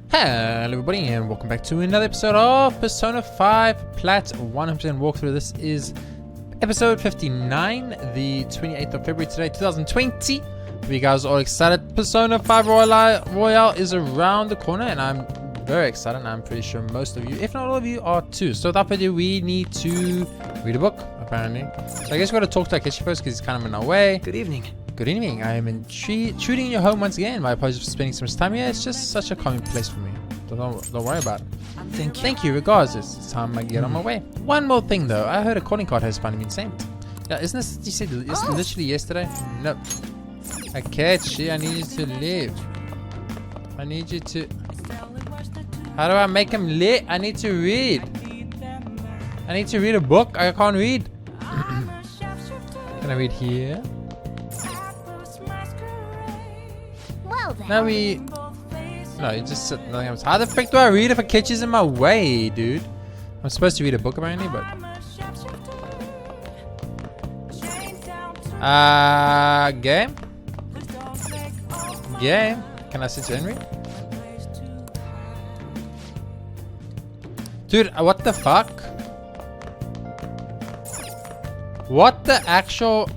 Hello everybody and welcome back to another episode of Persona 5 Plat 100% walkthrough. This is episode 59, the 28th of February today, 2020. Are you guys all excited? Persona 5 Royale is around the corner and I'm very excited, and I'm pretty sure most of you, if not all of you, are too. So without further ado, we need to read a book, apparently. So I guess we're going to talk to Akechi first because he's kind of in our way. Good evening. Good evening. I am intruding your home once again. My apologies for spending so much time here. It's just such a common place for me. Don't worry about it. Thank you. Regardless, it's time I get on my way. One more thing though. I heard a calling card has finally been sent. Yeah, isn't this, you said it's literally yesterday? No. Akechi, I need you to leave. I need you to... How do I make him lit? I need to read. I need to read a book. I can't read. Can I read here? Well then. Now we... No, you just said nothing else. How the frick do I read if Akechi's in my way, dude? I'm supposed to read a book apparently, but... Game? Game? Can I sit and read? Dude, what the fuck? What the actual...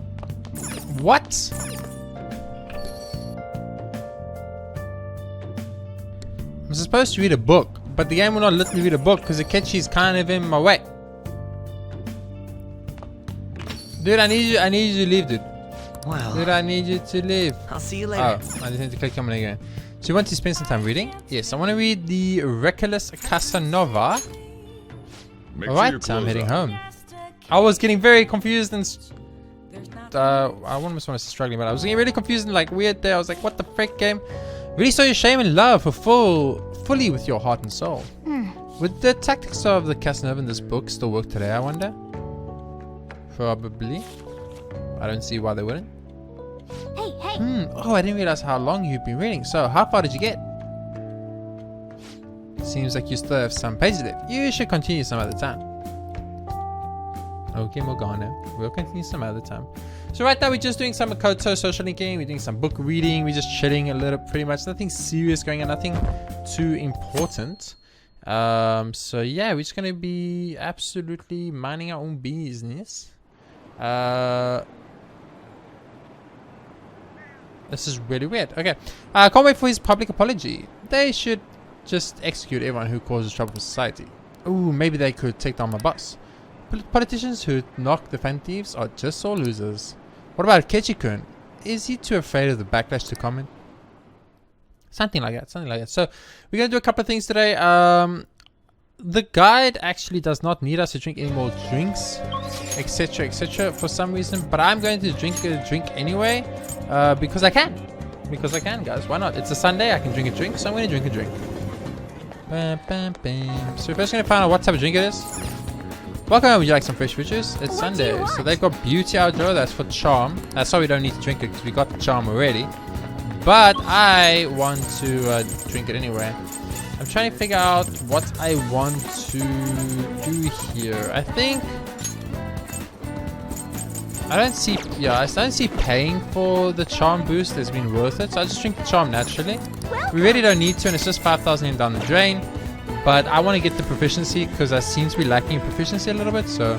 What? I'm supposed to read a book, but the game will not let me read a book because Akechi's kind of in my way. Dude, I need you to leave, dude. Well, Dude, I need you to leave. I'll see you later. Oh, I just need to click on it again. So you want to spend some time reading? Yes, I want to read the Reckless Casanova. Alright, I'm heading home. I was getting very confused and... I almost want to say struggling, but I was getting really confused and like weird there. I was like, what the frick, game? Really saw your shame and love for fully with your heart and soul. Would the tactics of the Casanova in this book still work today, I wonder? Probably. I don't see why they wouldn't. Hey. Oh, I didn't realize how long you've been reading. So, how far did you get? Seems like you still have some pages left. You should continue some other time. Okay, we'll go on now. We'll continue some other time. So right now we're just doing some Makoto social linking. We're doing some book reading. We're just chilling a little, pretty much. Nothing serious going on. Nothing too important. So yeah, we're just gonna be absolutely minding our own business. This is really weird. Okay, I can't wait for his public apology. They should just execute everyone who causes trouble for society. Ooh, maybe they could take down my boss. Politicians who knock the fan thieves are just sore losers. What about Akechi-kun? Is he too afraid of the backlash to comment? Something like that. So we're going to do a couple of things today. The guide actually does not need us to drink any more drinks, etc, for some reason. But I'm going to drink a drink anyway because I can. Because I can, guys. Why not? It's a Sunday. I can drink a drink, so I'm going to drink a drink. Bam, bam, bam. So we're first going to find out what type of drink it is. Welcome, would you like some fresh fruit juice? It's Sunday, so they've got beauty outdoor, that's for charm. That's why we don't need to drink it, because we got the charm already. But I want to drink it anyway. I'm trying to figure out what I want to do here. I think... I don't see paying for the charm boost has been worth it, so I'll just drink the charm naturally. We really don't need to, and it's just 5,000 yen down the drain. But I want to get the proficiency because I seem to be lacking in proficiency a little bit. So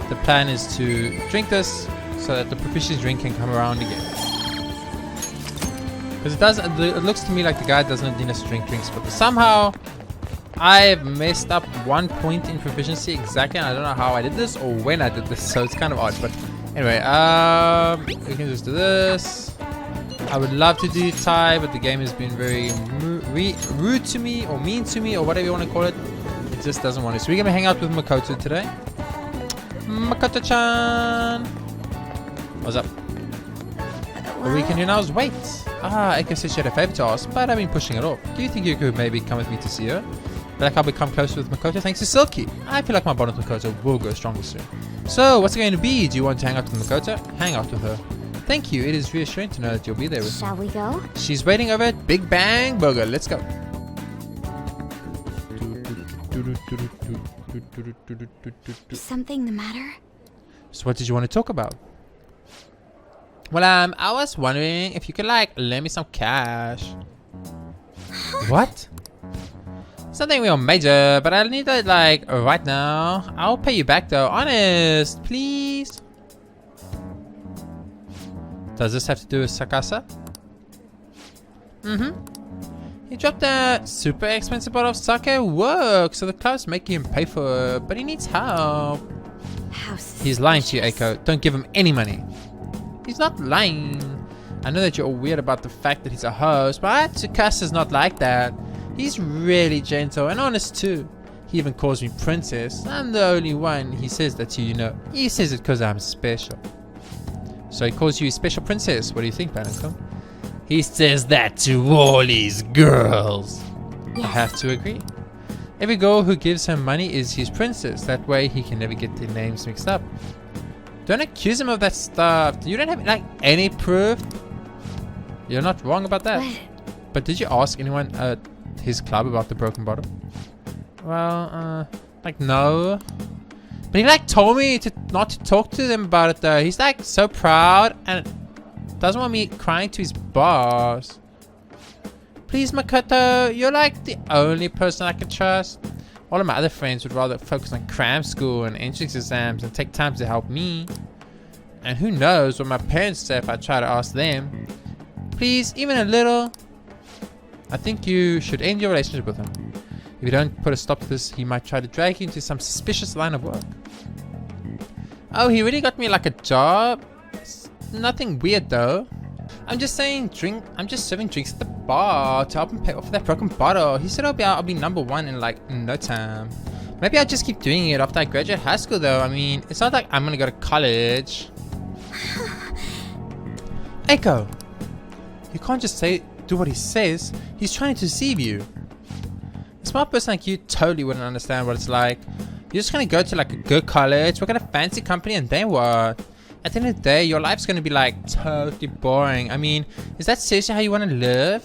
the plan is to drink this so that the proficiency drink can come around again. Because it looks to me like the guy doesn't need us to drink drinks. But somehow I've messed up 1 point in proficiency exactly. And I don't know how I did this or when I did this. So it's kind of odd. But anyway, we can just do this. I would love to do Thai, but the game has been very rude to me, or mean to me, or whatever you want to call it. It just doesn't want to. So we're going to hang out with Makoto today. Makoto-chan! What's up? What we can do now is wait. Eka said she had a favor to ask, but I've been pushing it off. Do you think you could maybe come with me to see her? Like I'll become closer with Makoto thanks to Silky. I feel like my bond with Makoto will go stronger soon. So, what's it going to be? Do you want to hang out with Makoto? Hang out with her. Thank you. It is reassuring to know that you'll be there with me. Shall we go? She's waiting over at Big Bang Burger. Let's go. Is something the matter? So what did you want to talk about? Well, I was wondering if you could, like, lend me some cash. What? Something real major, but I need it like right now. I'll pay you back though. Honest, please. Does this have to do with Sakasa? He dropped a super expensive bottle of sake at work, so the club's making him pay for it, but he needs help. He's lying to you, Eiko. Don't give him any money. He's not lying. I know that you're all weird about the fact that he's a host, but Tsukasa's not like that. He's really gentle and honest too. He even calls me princess. I'm the only one he says that to, you know. He says it because I'm special. So he calls you special princess. What do you think, Banako? He says that to all these girls. Yes. I have to agree. Every girl who gives him money is his princess. That way he can never get their names mixed up. Don't accuse him of that stuff. You don't have like any proof. You're not wrong about that. But did you ask anyone at his club about the broken bottle? Well, like no. But he like told me to not to talk to them about it though. He's like so proud and doesn't want me crying to his boss. Please, Makoto, you're like the only person I can trust. All of my other friends would rather focus on cram school and entrance exams and take time to help me. And who knows what my parents say if I try to ask them. Please, even a little. I think you should end your relationship with him. If you don't put a stop to this, he might try to drag you into some suspicious line of work. Oh, he really got me like a job? It's nothing weird though. I'm just saying I'm just serving drinks at the bar to help him pay off that broken bottle. He said I'll be number one in like no time. Maybe I'll just keep doing it after I graduate high school though. I mean, it's not like I'm gonna go to college. Eiko, you can't just do what he says. He's trying to deceive you. A smart person like you totally wouldn't understand what it's like. You're just gonna go to like a good college, work at a fancy company, and then what? At the end of the day, your life's gonna be like totally boring. I mean, is that seriously how you want to live?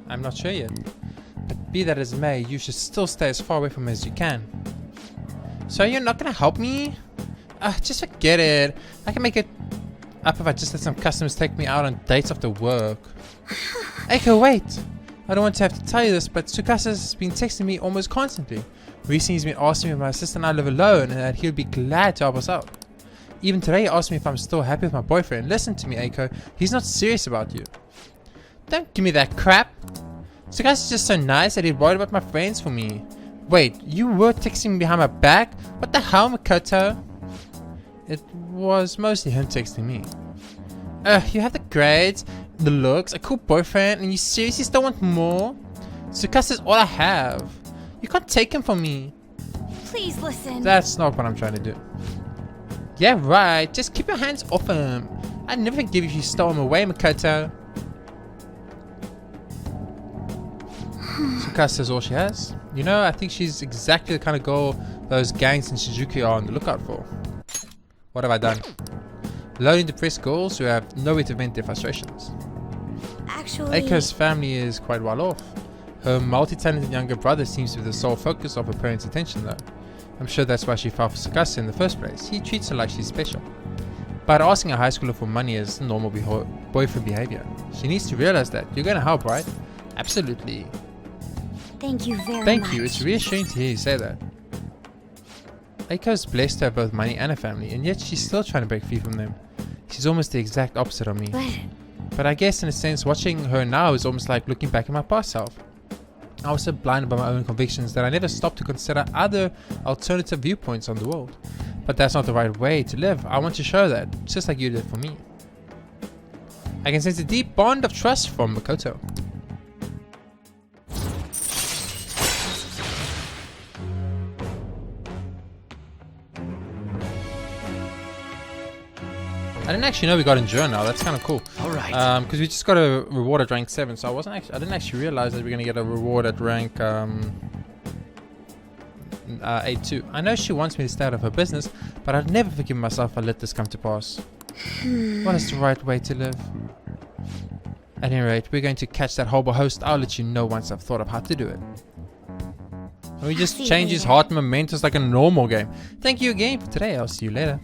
I'm not sure yet. But be that as it may, you should still stay as far away from him as you can. So you're not gonna help me? Just forget it. I can make it up if I just let some customers take me out on dates after work. Eiko, wait! I don't want to have to tell you this, but Tsukasa's been texting me almost constantly. Recently he's been asking me if my sister and I live alone and that he'll be glad to help us out. Even today he asked me if I'm still happy with my boyfriend. Listen to me, Eiko. He's not serious about you. Don't give me that crap. Tsukasa's just so nice that he'd worried about my friends for me. Wait, you were texting me behind my back? What the hell, Makoto? It was mostly him texting me. You have the grades, the looks, a cool boyfriend, and you seriously still want more? Tsukasa's all I have. You can't take him from me. Please listen. That's not what I'm trying to do. Yeah, right. Just keep your hands off him. I'd never forgive you if you stole him away, Makoto. Tsukasa's all she has. You know, I think she's exactly the kind of girl those gangs in Shizuki are on the lookout for. What have I done? Lonely, depressed girls who have nowhere to vent their frustrations. Actually, Eiko's family is quite well off. Her multi-talented younger brother seems to be the sole focus of her parents' attention though. I'm sure that's why she fell for Tsukasa in the first place. He treats her like she's special. But asking a high schooler for money is normal boyfriend behavior. She needs to realize that. You're gonna help, right? Absolutely. thank you very much. Thank you. It's reassuring to hear you say that. Eiko's blessed to have both money and a family, and yet she's still trying to break free from them. She's almost the exact opposite of me. But I guess in a sense, watching her now is almost like looking back at my past self. I was so blinded by my own convictions that I never stopped to consider other alternative viewpoints on the world. But that's not the right way to live. I want to show that, just like you did for me. I can sense a deep bond of trust from Makoto. I didn't actually know we got Endure now. That's kind of cool. All right. Because we just got a reward at rank 7, so I didn't actually realize that we are gonna get a reward at rank 8-2. I know she wants me to stay out of her business, but I'd never forgive myself if I let this come to pass. What is the right way to live? At any rate, we're going to catch that horrible host. I'll let you know once I've thought of how to do it. And we just change his heart mementos like a normal game. Thank you again for today. I'll see you later.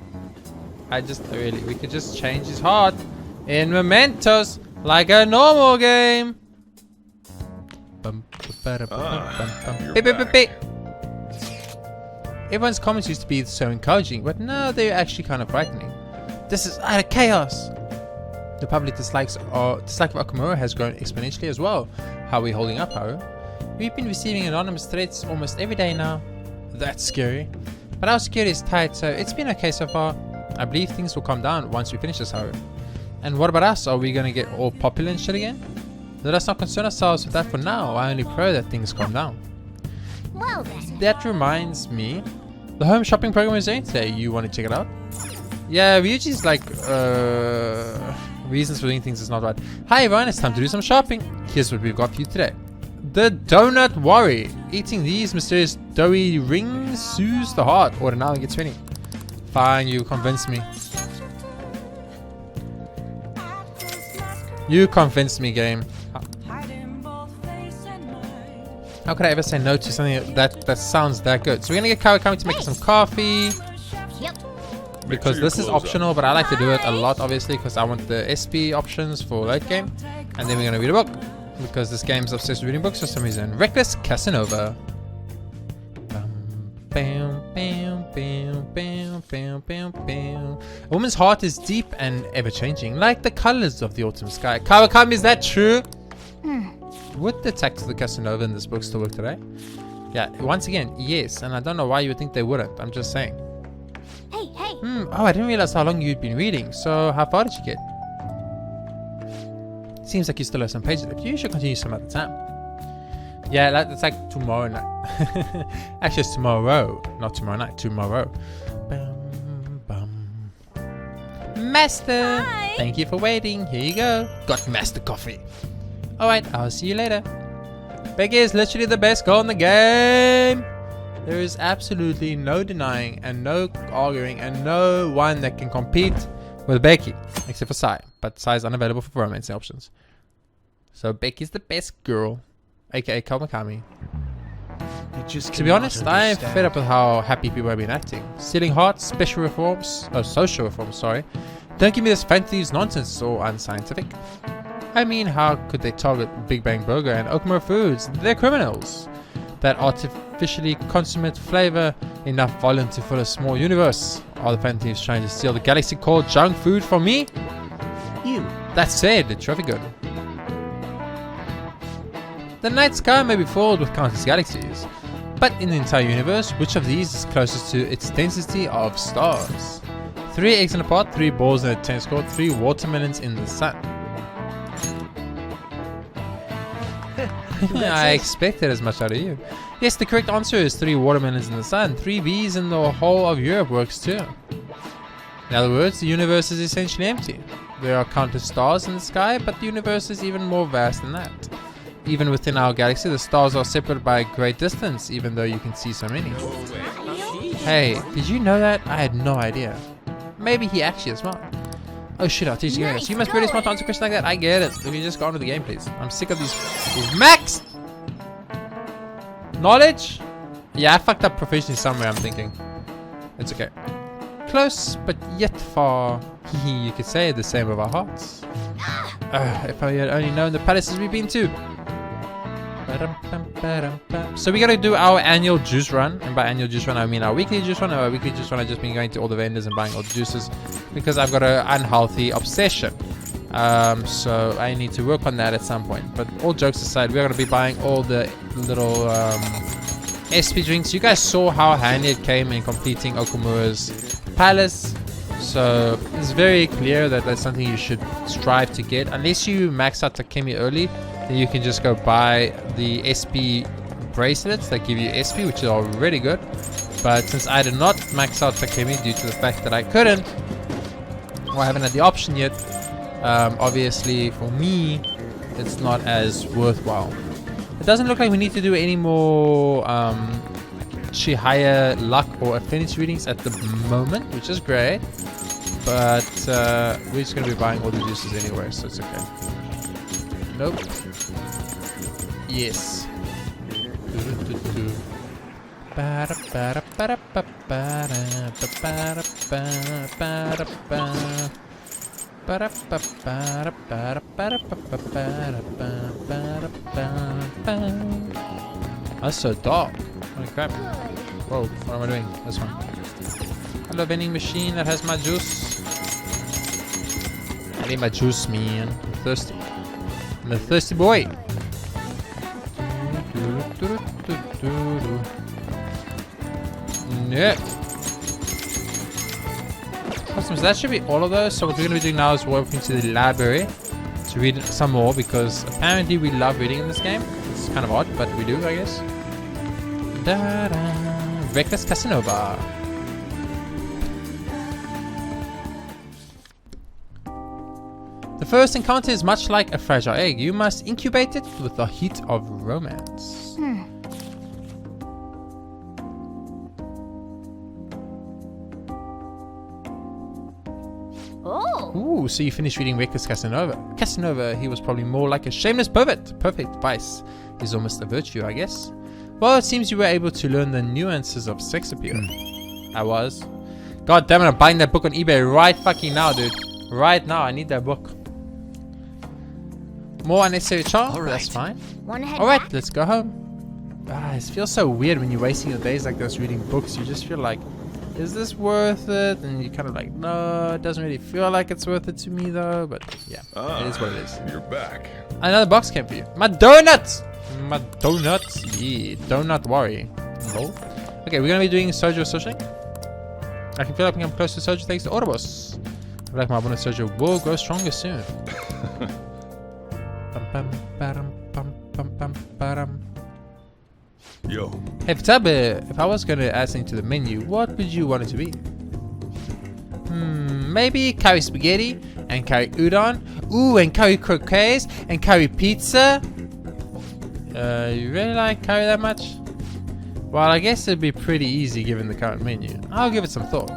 We could just change his heart in mementos like a normal game. Beep, beep, beep, beep. Everyone's comments used to be so encouraging, but now they're actually kind of frightening. This is utter chaos. The public dislike of Okamura has grown exponentially as well. How are we holding up, Haru? We've been receiving anonymous threats almost every day now. That's scary. But our security is tight, so it's been okay so far. I believe things will calm down once we finish this, Haru. And what about us? Are we going to get all popular and shit again? Let us not concern ourselves with that for now. I only pray that things calm down. Well then. That reminds me, the home shopping program is doing today. You want to check it out? Yeah, Ryuji's like, reasons for doing things is not right. Hi everyone, it's time to do some shopping. Here's what we've got for you today. The Donut Worry. Eating these mysterious doughy rings soothes the heart. Order now and get 20. Fine, you convinced me. You convinced me, game. How could I ever say no to something that sounds that good? So we're gonna get Kawakami to make us some coffee. Yep. Because this is optional, but I like to do it a lot, obviously, because I want the SP options for late game. And then we're gonna read a book. Because this game's obsessed with reading books for some reason. Reckless Casanova. A woman's heart is deep and ever-changing, like the colors of the autumn sky. Kawakami, is that true? Would the text of the Casanova in this book still work today? Yeah, once again, yes. And I don't know why you would think they wouldn't. I'm just saying. Hey. Oh, I didn't realize how long you'd been reading. So, how far did you get? Seems like you still have some pages left. You should continue some other time. Yeah, it's like tomorrow night. Actually, it's tomorrow. Not tomorrow night. Tomorrow. Master! Hi. Thank you for waiting. Here you go. Got Master Coffee. Alright, I'll see you later. Becky is literally the best girl in the game. There is absolutely no denying and no arguing and no one that can compete with Becky. Except for Sai. But Sai is unavailable for romance options. So Becky's the best girl. AKA Kawakami. To be honest, I'm fed up with how happy people have been acting. Stealing hearts, social reforms, sorry. Don't give me this fantasy nonsense or unscientific. I mean, how could they target Big Bang Burger and Okamura Foods? They're criminals. That artificially consummate flavor enough volume to fill a small universe. Are the fantasy trying to steal the galaxy called junk food from me? You. That said, the trophy good. The night sky may be filled with countless galaxies, but in the entire universe, which of these is closest to its density of stars? 3 eggs in a pot, 3 balls in a tennis court, 3 watermelons in the sun. I expected as much out of you. Yes, the correct answer is 3 watermelons in the sun. 3 bees in the whole of Europe works too. In other words, the universe is essentially empty. There are countless stars in the sky, but the universe is even more vast than that. Even within our galaxy, the stars are separated by a great distance, even though you can see so many. Hey, did you know that? I had no idea. Maybe he actually is smart. Oh shit, I'll teach you guys. You must be really smart to answer questions like that. I get it. If you just go on with the game, please. I'm sick of these. Max! Knowledge? Yeah, I fucked up proficiency somewhere, I'm thinking. It's okay. Close, but yet far. You could say the same of our hearts. If I had only known the palaces we've been to. So we gotta do our annual juice run, and by annual juice run I mean our weekly juice run. Our weekly juice run I've just been going to all the vendors and buying all the juices because I've got an unhealthy obsession. So I need to work on that at some point. But all jokes aside, we're gonna be buying all the little SP drinks. You guys saw how handy it came in completing Okamura's palace. So it's very clear that that's something you should strive to get. Unless you max out Takemi early, then you can just go buy the SP bracelets that give you SP, which is already good. But since I did not max out Takemi due to the fact that I couldn't, or I haven't had the option yet, obviously for me, it's not as worthwhile. It doesn't look like we need to do any more Chihaya luck or affinity readings at the moment, which is great. But we're just going to be buying all the juices anyway, so it's okay. Nope. Yes. That's so dark. Holy crap. Whoa, what am I doing? This one. Hello, vending machine that has my juice. I need my juice, man. I'm thirsty. I'm a thirsty boy. Yeah. Awesome, so that should be all of those. So what we're going to be doing now is walking to the library to read some more, because apparently we love reading in this game. It's kind of odd, but we do, I guess. Da-da. Reckless Casanova. The first encounter is much like a fragile egg. You must incubate it with the heat of romance. Oh. Ooh, so you finished reading Reckless Casanova. Casanova, he was probably more like a shameless pervert. Perfect vice is almost a virtue, I guess. Well, it seems you were able to learn the nuances of sex appeal. I was. God damn it, I'm buying that book on eBay right fucking now, dude. Right now, I need that book. More unnecessary charm? Right. That's fine. Alright, let's go home. Ah, it feels so weird when you're wasting your days like this reading books. You just feel like, is this worth it? And you're kind of like, no, it doesn't really feel like it's worth it to me though. But yeah, it is what it is. You're back. Another box came for you. My donuts! My donuts? Yeah, don't not worry. No. Okay, we're going to be doing Sojo Socialing. I can feel like I'm close to Sojo thanks to Autobus. I feel like my bonus Sojo will grow stronger soon. Yo. Hey Fatabe, if I was going to add something to the menu, what would you want it to be? Maybe curry spaghetti and curry udon. Ooh, and curry croquettes and curry pizza. You really like curry that much? Well, I guess it'd be pretty easy given the current menu. I'll give it some thought.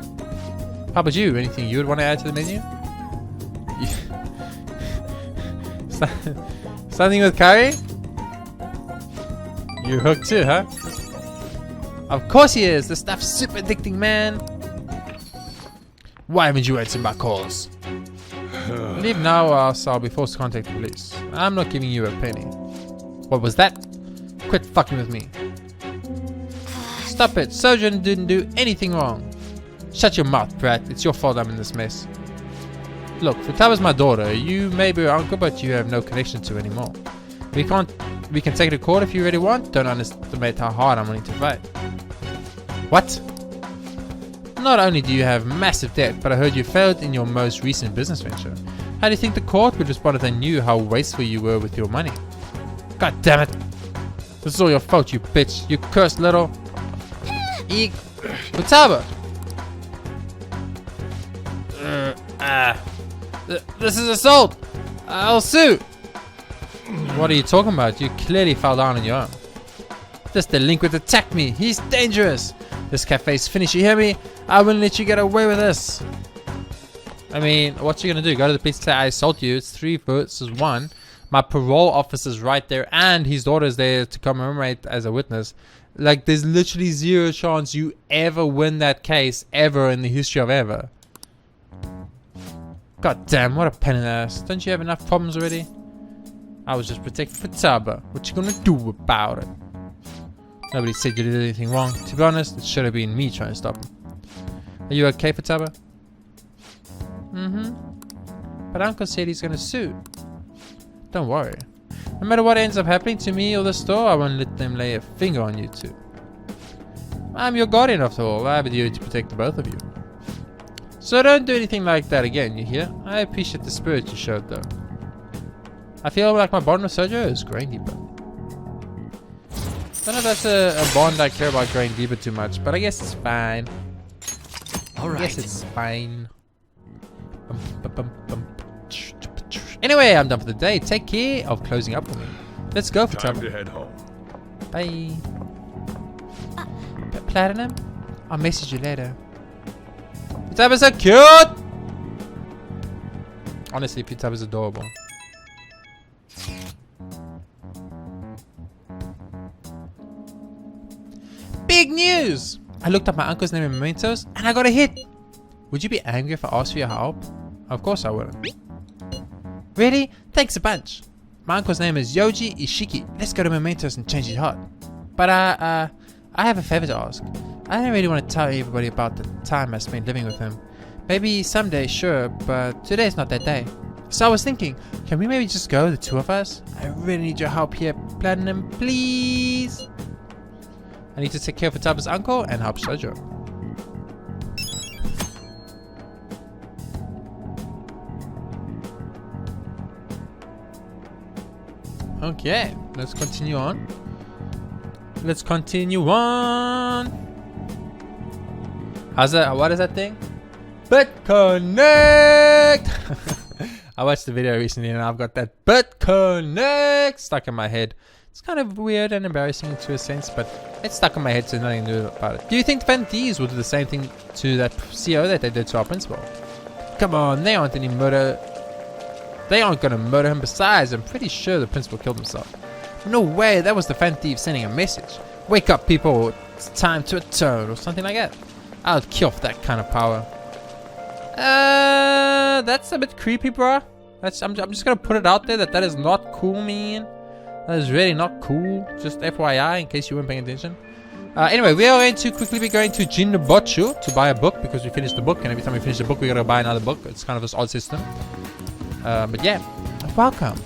How about you? Anything you would want to add to the menu? Something with curry? You hooked too, huh? Of course he is! The stuff's super addicting, man! Why haven't you answered my calls? Leave now or else I'll be forced to contact the police. I'm not giving you a penny. What was that? Quit fucking with me. Stop it! Sojourn didn't do anything wrong. Shut your mouth, brat. It's your fault I'm in this mess. Look, Futaba's my daughter. You may be her uncle, but you have no connection to her anymore. We can take it to court if you really want. Don't underestimate how hard I'm willing to fight. What? Not only do you have massive debt, but I heard you failed in your most recent business venture. How do you think the court would respond if they knew how wasteful you were with your money? God damn it! This is all your fault, you bitch. You cursed little... Futaba! This is assault! I'll sue! What are you talking about? You clearly fell down on your own. This delinquent attacked me. He's dangerous. This cafe's finished. You hear me? I wouldn't let you get away with this. I mean, what you gonna do? Go to the police and say I assault you? It's 3 versus 1. My parole officer's right there, and his daughter's there to commemorate as a witness. Like, there's literally 0 chance you ever win that case ever in the history of ever. God damn, what a pain in the ass. Don't you have enough problems already? I was just protecting Futaba. What you gonna do about it? Nobody said you did anything wrong. To be honest, it should have been me trying to stop him. Are you okay, Futaba? But Uncle said he's gonna sue. Don't worry. No matter what ends up happening to me or the store, I won't let them lay a finger on you two. I'm your guardian after all. I have a duty to protect the both of you. So don't do anything like that again, you hear? I appreciate the spirit you showed though. I feel like my bond with Sojo is growing deeper. I don't know if that's a bond I care about growing deeper too much, but I guess it's fine. Alright. I guess it's fine. Anyway, I'm done for the day. Take care of closing up for me. Let's go for Time to head home. Bye. Platinum? I'll message you later. Futaba's so cute! Honestly, Futaba's adorable. Big news! I looked up my uncle's name in mementos and I got a hit. Would you be angry if I asked for your help? Of course I wouldn't. Really? Thanks a bunch. My uncle's name is Yoji Ishiki. Let's go to Mementos and change his heart. But I have a favor to ask. I don't really want to tell everybody about the time I spent living with him. Maybe someday, sure, but today's not that day. So I was thinking, can we maybe just go, the two of us? I really need your help here, Platinum, please. I need to take care of Futaba's uncle and help Shoujo. Okay, let's continue on. Let's continue on. How's that? What is that thing? BitConnect! I watched the video recently and I've got that BitConnect stuck in my head. It's kind of weird and embarrassing to a sense, but it's stuck in my head, so nothing to do about it. Do you think the Fan Thieves will do the same thing to that CO that they did to our principal? Come on, they aren't any murder. They aren't gonna murder him. Besides, I'm pretty sure the principal killed himself. No way, that was the Fan Thief sending a message. Wake up, people, it's time to atone, or something like that. I'll kill for that kind of power. That's a bit creepy, bro. I'm just gonna put it out there that is not cool, man. That is really not cool. Just FYI, in case you weren't paying attention. Anyway, we are going to quickly be going to Jinbochu to buy a book because we finished the book, and every time we finish the book, we gotta buy another book. It's kind of this odd system. But yeah, welcome.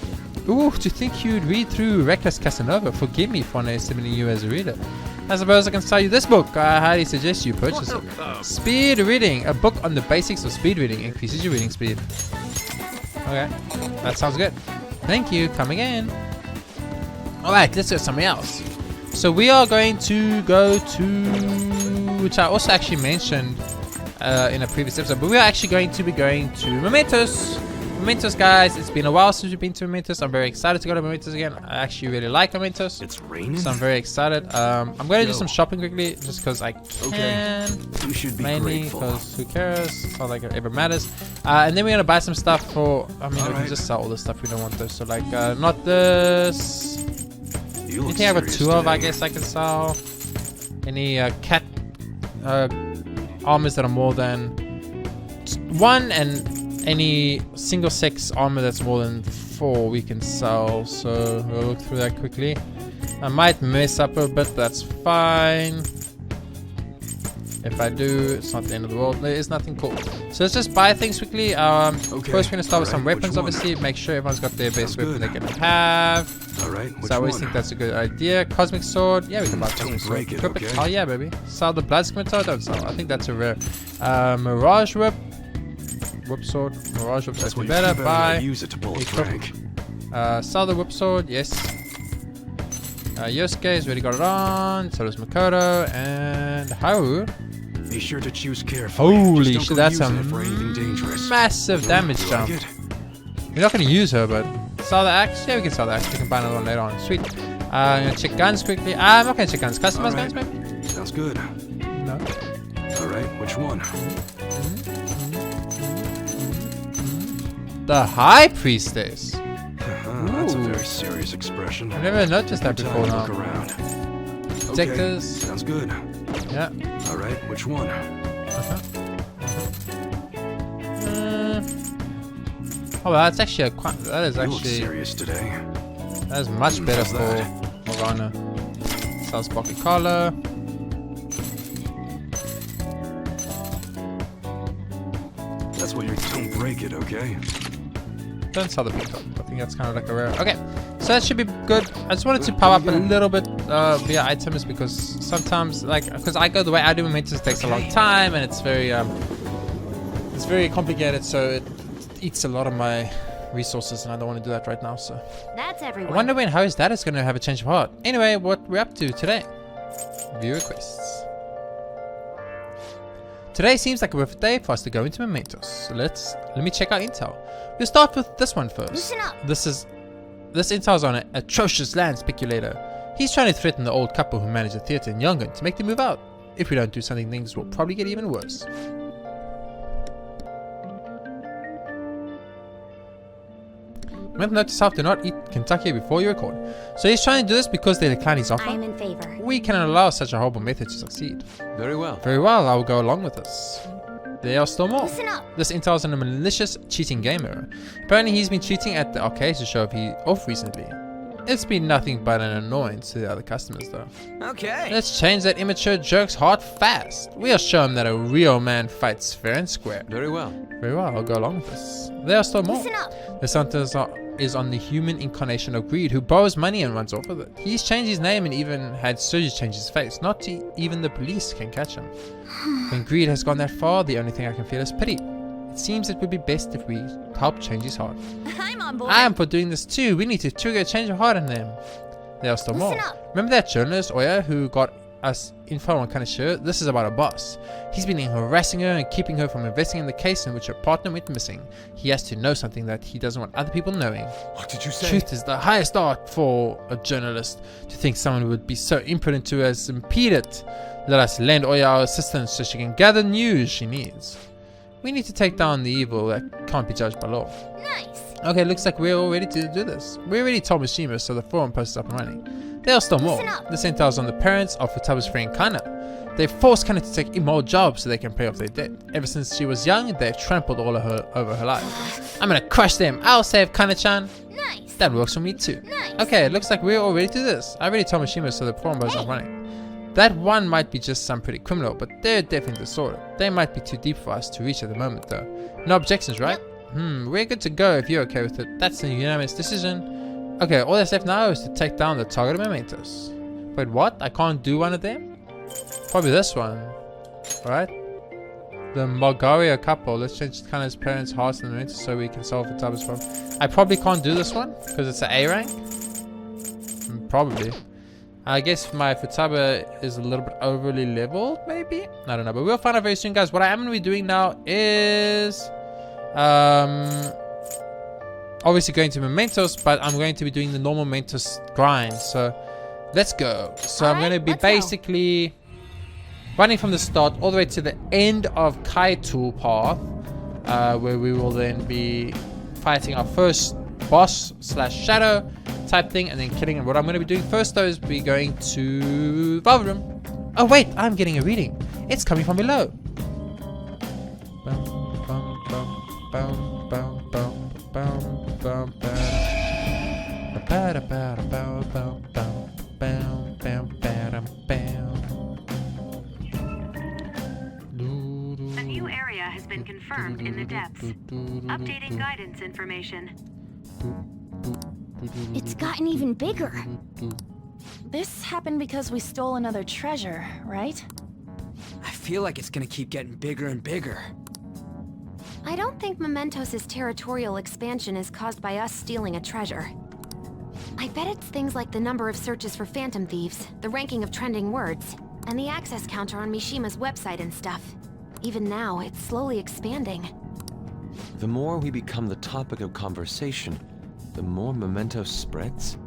Ooh, to think you'd read through Reckless Casanova. Forgive me for underestimating you as a reader. I suppose I can sell you this book. I highly suggest you purchase it. Speed reading. A book on the basics of speed reading increases your reading speed. Okay, that sounds good. Thank you. Come again. Alright, let's go somewhere else. So we are going to go to, which I also actually mentioned in a previous episode, but we are actually going to be going to Mementos. Mementos, guys, it's been a while since we've been to Mementos. I'm very excited to go to Mementos again. I actually really like Mementos. It's raining. So I'm very excited. I'm going to do some shopping quickly just because I can. You should be mainly grateful. because who cares? It's not like it ever matters. And then we're going to buy some stuff for, I mean, we can just sell all the stuff we don't want this. So like, not this. You look Anything I got serious two of, I today. guess I can sell. Any cat armors that are more than one, and any single sex armor that's more than 4 we can sell. So we'll look through that quickly. I might mess up a bit, but that's fine. If I do, it's not the end of the world. There is nothing cool. So let's just buy things quickly. First we're going to start with some weapons, obviously. Make sure everyone's got their best weapon they can have. Alright, So I always think that's a good idea. Cosmic sword. Yeah, we can buy cosmic sword. break it, Equip it. okay? Oh yeah, baby. Sell the blood scimitar. Don't sell. I think that's a rare. Mirage whip. Whip sword. Mirage whip. That's what you better. keep Buy. use it to pull a Equip. prank. Sell the whip sword. Yes. Yosuke's already got it on. So does Makoto and Haru. Be sure to choose carefully. Holy Just shit, don't go that's a using it for anything dangerous. massive damage You jump. like it? We're not going to use her, but sell the axe. Yeah, we can sell the axe. We can buy another one later on. Sweet. I'm going to check guns quickly. I'm not going to check guns. Customize Alright. guns, maybe? Sounds good. No. Alright, which one? The High Priestess. That's a Ooh. very serious expression. I've never noticed that Time before to now. look around. Okay, Detectives. sounds good. Yeah. Alright, which one? Oh, well, that's actually that is You look actually serious today. that is much better How's for that? Morgana. Sells Sparkly Collar. That's what you don't break it, okay? Don't sell the pink top. I think that's kind of like a rare. Okay, so that should be good. I just wanted to power up a little bit via items because sometimes, like, because I go the way I do, Mementos takes a long time and it's very complicated. So it eats a lot of my resources, and I don't want to do that right now. So That's I everyone. wonder when Harry's dad is going to have a change of heart. Anyway, what we're up to today? View requests. Today seems like a perfect day for us to go into Mementos. So let me check our intel. We'll start with this one first. Listen up. This intel is on an atrocious land speculator. He's trying to threaten the old couple who manage the theater in Yongan to make them move out. If we don't do something, things will probably get even worse. Remember, note to self, do not eat Kentucky before you record. So he's trying to do this because they decline his offer. I am in favor. We cannot allow such a horrible method to succeed. Very well. Very well, I will go along with this. there are still more. Listen up. This intel's on a malicious cheating gamer. Apparently he's been cheating at the arcade to show off recently. It's been nothing but an annoyance to the other customers though. Okay. Let's change that immature jerk's heart fast. We'll show him that a real man fights fair and square. Very well. Very well, I'll go along with this. There are still more. Listen up. The sentence is on the human incarnation of greed who borrows money and runs off with it. He's changed his name and even had surgeons change his face. Not even the police can catch him. When greed has gone that far, the only thing I can feel is pity. It seems it would be best if we help change his heart. I'm on board. I am for doing this too. We need to trigger a change of heart in them. There are still more. Listen up. Remember that journalist, Oya, who got us info on Kanashiro? This is about a boss. He's been harassing her and keeping her from investing in the case in which her partner went missing. He has to know something that he doesn't want other people knowing. What did you say? Truth is the highest art for a journalist. To think someone would be so imprudent to us impede it. Let us lend Oya our assistance so she can gather news she needs. We need to take down the evil that can't be judged by law. Nice. Okay, looks like we're all ready to do this. We already told Mishima, so the forum post is up and running. There are still more. Listen up. The intel's on the parents of Futaba's friend Kana. They forced Kana to take immoral jobs so they can pay off their debt. Ever since she was young, they've trampled all of her over her life. I'm gonna crush them. I'll save Kana-chan. Nice. That works for me too. Nice. Okay, it looks like we're all ready to do this. I already told Mishima, so the forum post is up and running. That one might be just some pretty criminal, but they're definitely disordered. They might be too deep for us to reach at the moment though. No objections, right? We're good to go if you're okay with it. That's a unanimous decision. Okay, all that's left now is to take down the target mementos. Wait, what? I can't do one of them? Probably this one. Alright. The Margaria couple. Let's change Kana's parents' hearts and mementos so we can solve the Futaba's problem. I probably can't do this one because it's an A rank. Probably. I guess my Futaba is a little bit overly leveled, maybe? I don't know, but we'll find out very soon, guys. What I am going to be doing now is... obviously going to Mementos, but I'm going to be doing the normal Mementos grind. So, let's go. So, I'm going to be basically running from the start all the way to the end of Kaito path, where we will then be fighting our first boss / shadow type thing and then killing him. What I'm going to be doing first though is be going to Velvet Room. Oh wait, I'm getting a reading. It's coming from below. A new area has been confirmed in the depths. Updating guidance information. It's gotten even bigger. This happened because we stole another treasure, right? I feel like it's gonna keep getting bigger and bigger. I don't think Mementos' territorial expansion is caused by us stealing a treasure. I bet it's things like the number of searches for phantom thieves, the ranking of trending words, and the access counter on Mishima's website and stuff. Even now, it's slowly expanding. The more we become the topic of conversation, the more Mementos spreads?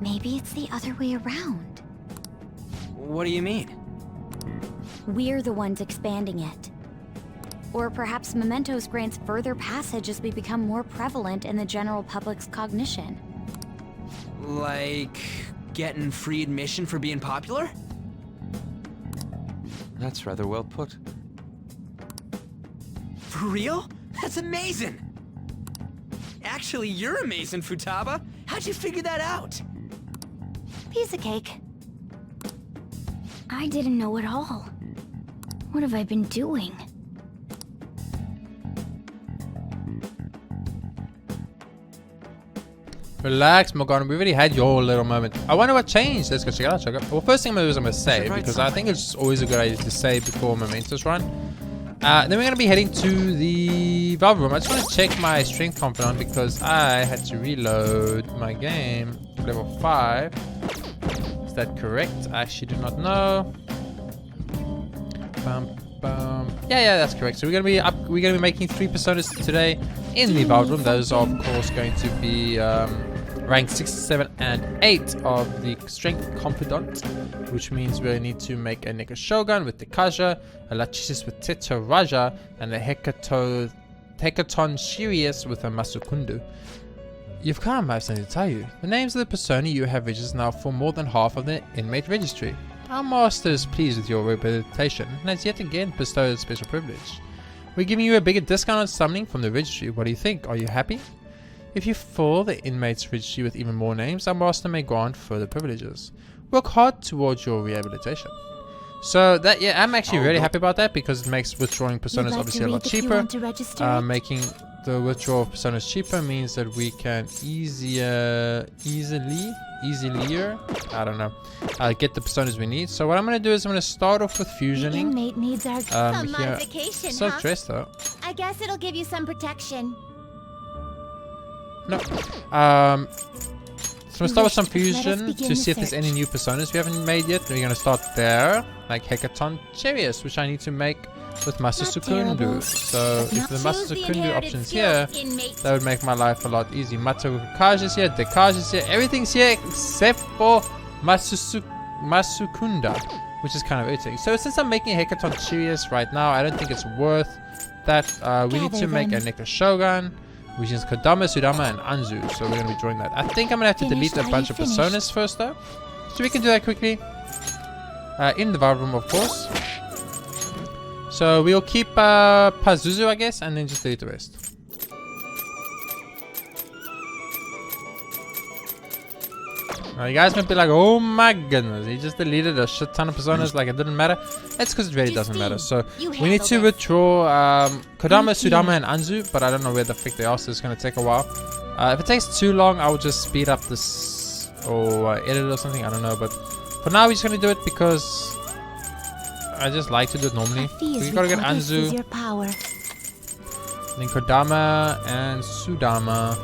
Maybe it's the other way around. What do you mean? We're the ones expanding it. Or perhaps Mementos grants further passage as we become more prevalent in the general public's cognition. Like getting free admission for being popular? That's rather well put. For real? That's amazing! Actually, you're amazing, Futaba. How'd you figure that out? Piece of cake. I didn't know at all. What have I been doing? Relax, Morgana. We already had your little moment. I wonder what changed. Let's go check it out. Well, first thing I'm going to do is I'm going to save because I think it's always a good idea to save before Mementos run. Then we're going to be heading to the Velvet Room. I just want to check my strength confidant because I had to reload my game. Level 5. Is that correct? I actually do not know. Yeah, that's correct. So we're gonna be making 3 personas today in the Velvet Room. Those are of course going to be rank 6, 7, and 8 of the Strength Confidant, which means we need to make a Neko Shogun with the Kaja, a Lachesis with Teta Raja, and a Hekaton Shirius with a Masukundu. You've come, I have something to tell you. The names of the persona you have registered now form more than half of the inmate registry. Our master is pleased with your rehabilitation and has yet again bestowed a special privilege. We're giving you a bigger discount on summoning from the registry. What do you think? Are you happy? If you fill the inmates registry with even more names, our master may grant further privileges. Work hard towards your rehabilitation. So that, yeah, I'm actually really happy about that because it makes withdrawing personas obviously a lot cheaper. Making the withdrawal of personas cheaper means that we can easier, I don't know, get the personas we need. So what I'm gonna do is I'm gonna start off with fusioning. Inmate needs our Here, so dressed though. I guess it'll give you some protection. No. So I'm gonna start with some fusion to see if there's any new personas we haven't made yet. We're gonna start there, like Hecaton Cherius, which I need to make with Master Sukundu. So if the Master Sukundu option's here, that would make my life a lot easier. Matsukaj is here, Dekaj is here, everything's here except for Masukunda, which is kind of irritating. So since I'm making Hecaton Cherius right now, I don't think it's worth that. We need to make a Nika Shogun, which is Kodama, Sudama, and Anzu. So we're going to be drawing that. I think I'm going to have to delete a bunch of personas first though. So we can do that quickly. In the Vial Room, of course. So we'll keep Pazuzu, I guess, and then just delete the rest. Now you guys might be like, oh my goodness, he just deleted a shit ton of personas like it didn't matter. That's because it really doesn't matter. So we need to withdraw Kodama, Sudama, and Anzu, but I don't know where the frick they are, so it's going to take a while. If it takes too long, I will just speed up this or edit it or something, I don't know. But for now, we're just going to do it because I just like to do it normally. So we got to get Anzu, then Kodama and Sudama.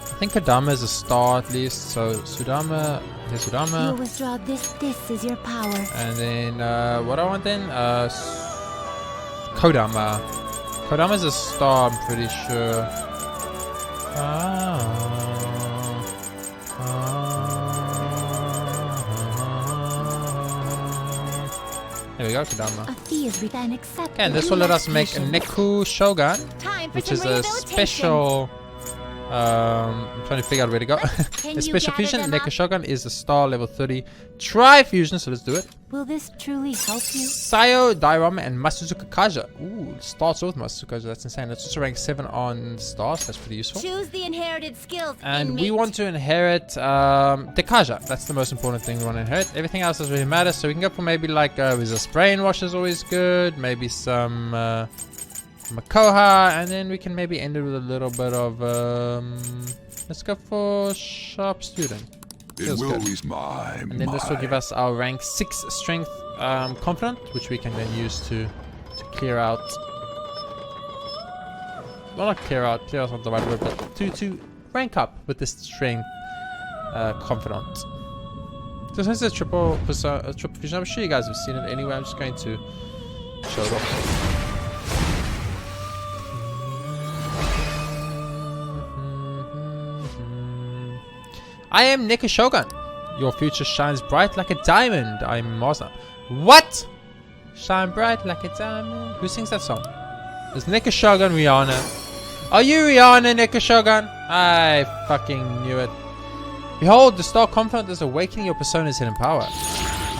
I think Kodama is a star at least, so Sudama, here's Sudama. You withdraw this is your power. And then, what I want then? Kodama. Kodama is a star, I'm pretty sure. There we go, Kodama. Okay, and this will let us make a Neku Shogun, which is a special... I'm trying to figure out where to go. A special fusion, Neko Shogun is a star level 30 tri-fusion, so let's do it. Will this truly help you? Sayo, Dairama, and Masuzuka Kaja. Ooh, starts with Masuzuka Kaja, that's insane. That's also rank 7 on stars, that's pretty useful. Choose the inherited skills. And we want to inherit Dekaja. That's the most important thing we want to inherit. Everything else doesn't really matter, so we can go for maybe like Resist Brainwash is always good. Maybe some Makoha, and then we can maybe end it with a little bit of let's go for Sharp Student. Feels good. And then this will give us our rank 6 strength confident, which we can then use to clear out. Well, not clear out is not the right word, but to rank up with this strength confident. So since it's triple fusion, I'm sure you guys have seen it anyway. I'm just going to show it off. I am Neko Shogun. Your future shines bright like a diamond. I'm Master. What? Shine bright like a diamond. Who sings that song? Is Neko Shogun Rihanna? Are you Rihanna, Neko Shogun? I fucking knew it. Behold, the star confident is awakening your persona's hidden power.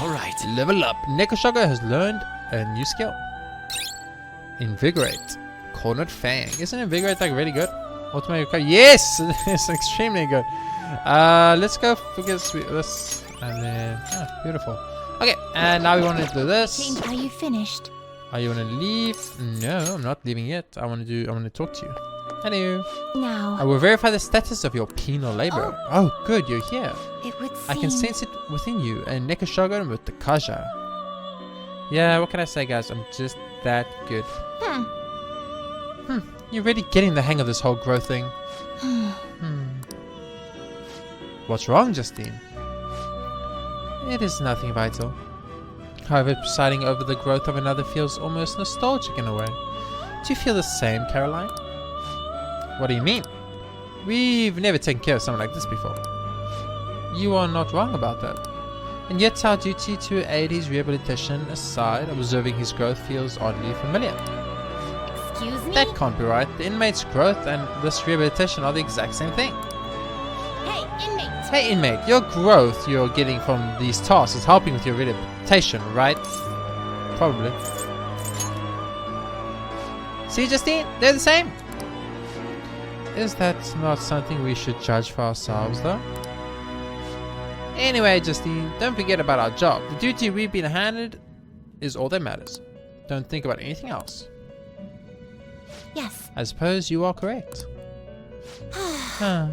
Alright. Level up. Neko Shogun has learned a new skill. Invigorate. Cornered Fang. Isn't Invigorate like really good? Automatic. Yes! It's extremely good. Let's go forget this, and then beautiful. Okay, and now we want to do this. Are you finished? Are you gonna leave? No, I'm not leaving yet. I want to talk to you. Hello. Now. I will verify the status of your penal labor. Oh, good, you're here. It would seem... I can sense it within you, and Neko Shogun with the Kaja. Yeah, what can I say, guys? I'm just that good. You're really getting the hang of this whole growth thing. What's wrong, Justine? It is nothing vital. However, presiding over the growth of another feels almost nostalgic in a way. Do you feel the same, Caroline? What do you mean? We've never taken care of someone like this before. You are not wrong about that. And yet our duty to aid his rehabilitation aside, observing his growth feels oddly familiar. Excuse me? That can't be right. The inmate's growth and this rehabilitation are the exact same thing. Hey, inmate! Hey inmate, your growth you're getting from these tasks is helping with your rehabilitation, right? Probably. See, Justine? They're the same. Is that not something we should judge for ourselves, though? Anyway, Justine, don't forget about our job. The duty we've been handed is all that matters. Don't think about anything else. Yes. I suppose you are correct. Huh.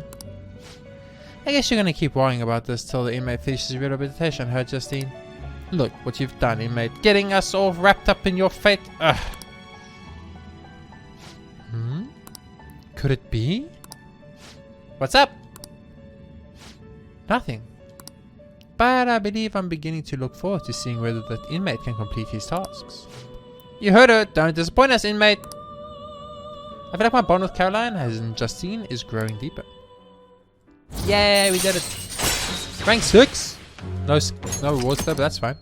I guess you're gonna keep worrying about this till the inmate finishes rehabilitation, huh, Justine? Look what you've done, inmate. Getting us all wrapped up in your fate. Ugh. Could it be? What's up? Nothing. But I believe I'm beginning to look forward to seeing whether that inmate can complete his tasks. You heard it. Don't disappoint us, inmate. I feel like my bond with Caroline and Justine is growing deeper. Yay, we did it. Rank 6. No rewards though, but that's fine.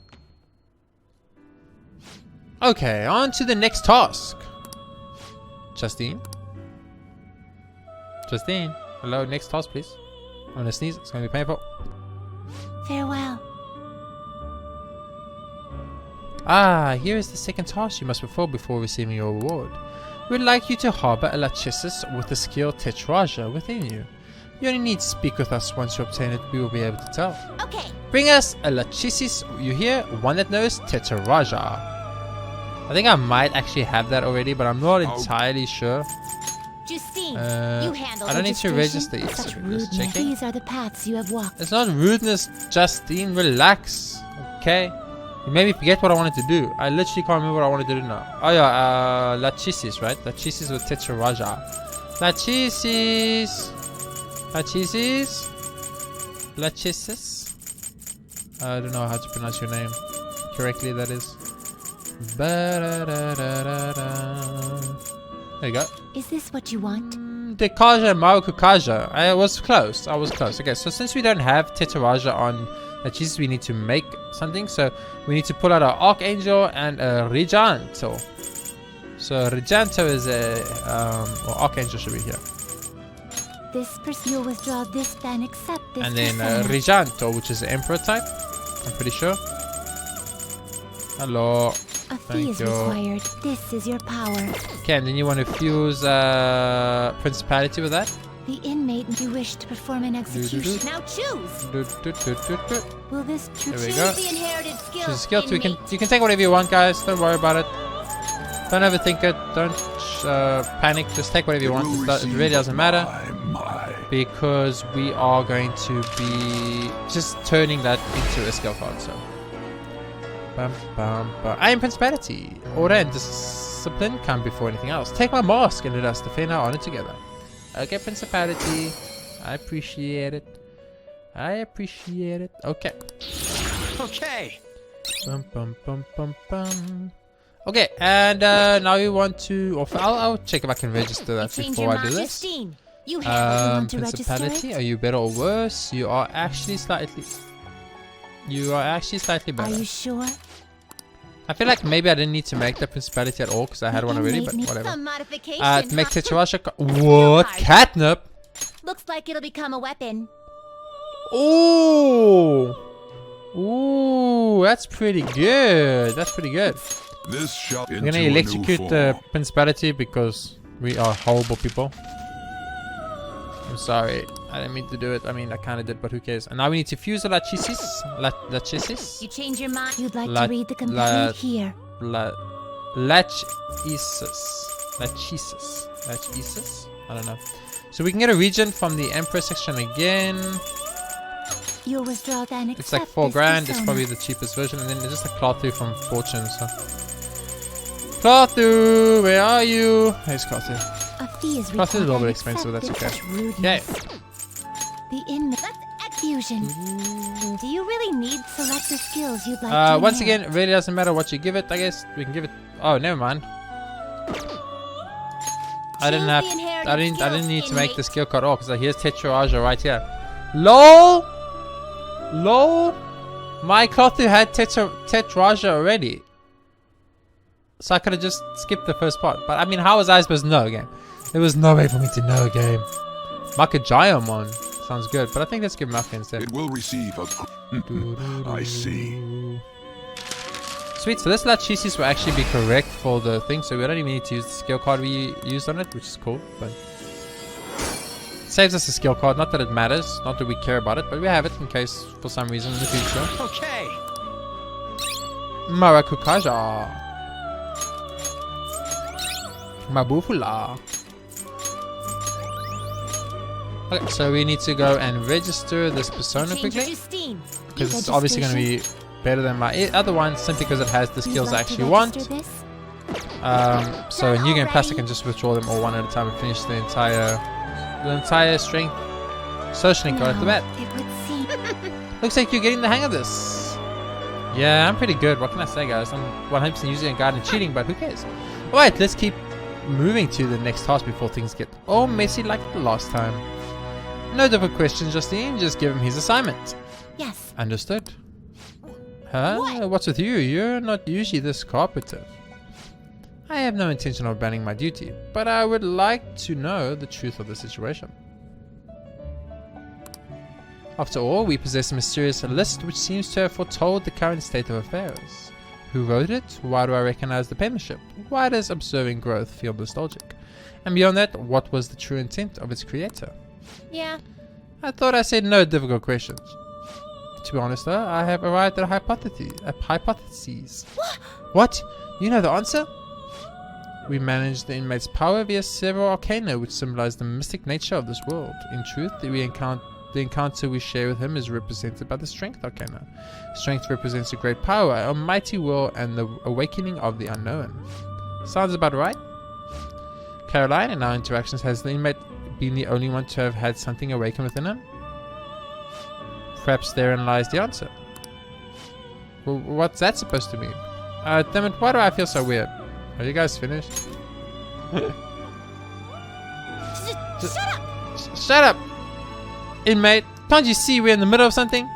Okay, on to the next task. Justine. Justine. Hello, next task, please. I'm gonna sneeze. It's gonna be painful. Farewell. Ah, here is the second task you must perform before receiving your reward. We'd like you to harbor a Lachesis with the skill Tetraja within you. You only need to speak with us. Once you obtain it, we will be able to tell. Okay. Bring us a Lachesis, you hear? One that knows Tetraja. I think I might actually have that already, but I'm not entirely sure. Justine, you handle I don't need to register it. Such So rudeness. just checking. These are the paths you have walked. It's not rudeness, Justine. Relax. Okay? You made me forget what I wanted to do. I literally can't remember what I wanted to do now. Oh yeah, Lachesis, right? Lachesis with Tetraja. Lachesis. Lachesis. Lachesis. I don't know how to pronounce your name correctly, that is. There you go. Is this what you want? Dekaja Maokukaja. I was close. Okay, so since we don't have Tetraja on Lachesis, we need to make something. So we need to pull out our Archangel and a Rejanto. So Rejanto is a or Archangel should be here. This person will withdraw this, then accept this. And then persona. Rejanto, which is the Emperor type. I'm pretty sure. Hello. A fee is required. This is your power. Okay, and then you want to fuse Principality with that? The inmate you wish to perform an execution. Now choose. Will this There we choose go. the inherited skill? Choose a skill. You can take whatever you want, guys. Don't worry about it. Don't overthink it. Don't panic. Just take whatever you want. It really doesn't matter. Because we are going to be just turning that into a skill card. So, I am Principality. Order and discipline come before anything else. Take my mask and let us defend our honor together. Okay, Principality. I appreciate it. Okay. Okay. Okay, and now we want to. Or I'll check if I can register that before I do this. You want to Principality, register it? are you better or worse? You are actually slightly better. Are you sure? I feel like maybe I didn't need to make the Principality at all because I had one already, but whatever. Some modification. To make Tetraja. What? Catnip? Looks like it'll become a weapon. Ooh. Ooh, that's pretty good. This shot We're gonna electrocute the Principality because we are horrible people. I'm sorry. I didn't mean to do it. I mean, I kind of did, but who cares? And now we need to fuse the Lachesis. Lachesis? You change your mind. You'd like to read the complaint here. Lachesis. I don't know. So we can get a region from the Emperor section again. You'll withdraw then. It's like $4,000. It's probably the cheapest version. And then there's just a Clothu from Fortune. So, Clothu, where are you? Here's Clothu. A fee is Clothu is a little bit expensive. That's okay. Okay. The inmate. Let's fusion. Do you really need select the skills you'd like to Once inherit? again, it really doesn't matter what you give it. I guess we can give it. Oh, never mind. I didn't need to make the skill card off because here's Tetraja right here. LOL. My Clothu had Tetraja already, so I could have just skipped the first part. But I mean, how was I supposed to know again? There was no way for me to know game. Makajayamon. Sounds good, but I think let's give Mafia instead. It will receive a... I see. Sweet, so this Lachesis will actually be correct for the thing, so we don't even need to use the skill card we used on it, which is cool, but... It saves us a skill card, not that it matters, not that we care about it, but we have it in case, for some reason, in the future. Okay. Marakukaja. Mabufula. Okay, so we need to go and register this persona quickly. Because it's obviously going to be better than my other one, simply because it has the skills I actually want. So in New Game Plus I can just withdraw them all one at a time and finish the entire strength social link right at the bat. Looks like you're getting the hang of this. Yeah, I'm pretty good. What can I say, guys? I'm 100% using a guide and cheating, but who cares? Alright, let's keep moving to the next task before things get all messy like the last time. No difficult questions, Justine. Just give him his assignment. Yes. Understood. Huh? What's with you? You're not usually this cooperative. I have no intention of abandoning my duty, but I would like to know the truth of the situation. After all, we possess a mysterious list which seems to have foretold the current state of affairs. Who wrote it? Why do I recognize the penmanship? Why does observing growth feel nostalgic? And beyond that, what was the true intent of its creator? Yeah. I thought I said no difficult questions. To be honest though, I have arrived at a hypothesis. What? You know the answer? We manage the inmate's power via several arcana which symbolize the mystic nature of this world. In truth, the encounter we share with him is represented by the Strength Arcana. Strength represents a great power, a mighty will, and the awakening of the unknown. Sounds about right? Caroline, in our interactions, has the inmate been the only one to have had something awaken within him? Perhaps therein lies the answer. Well, what's that supposed to mean? Damn it, why do I feel so weird? Are you guys finished? Shut up! Shut up! Inmate, can't you see we're in the middle of something?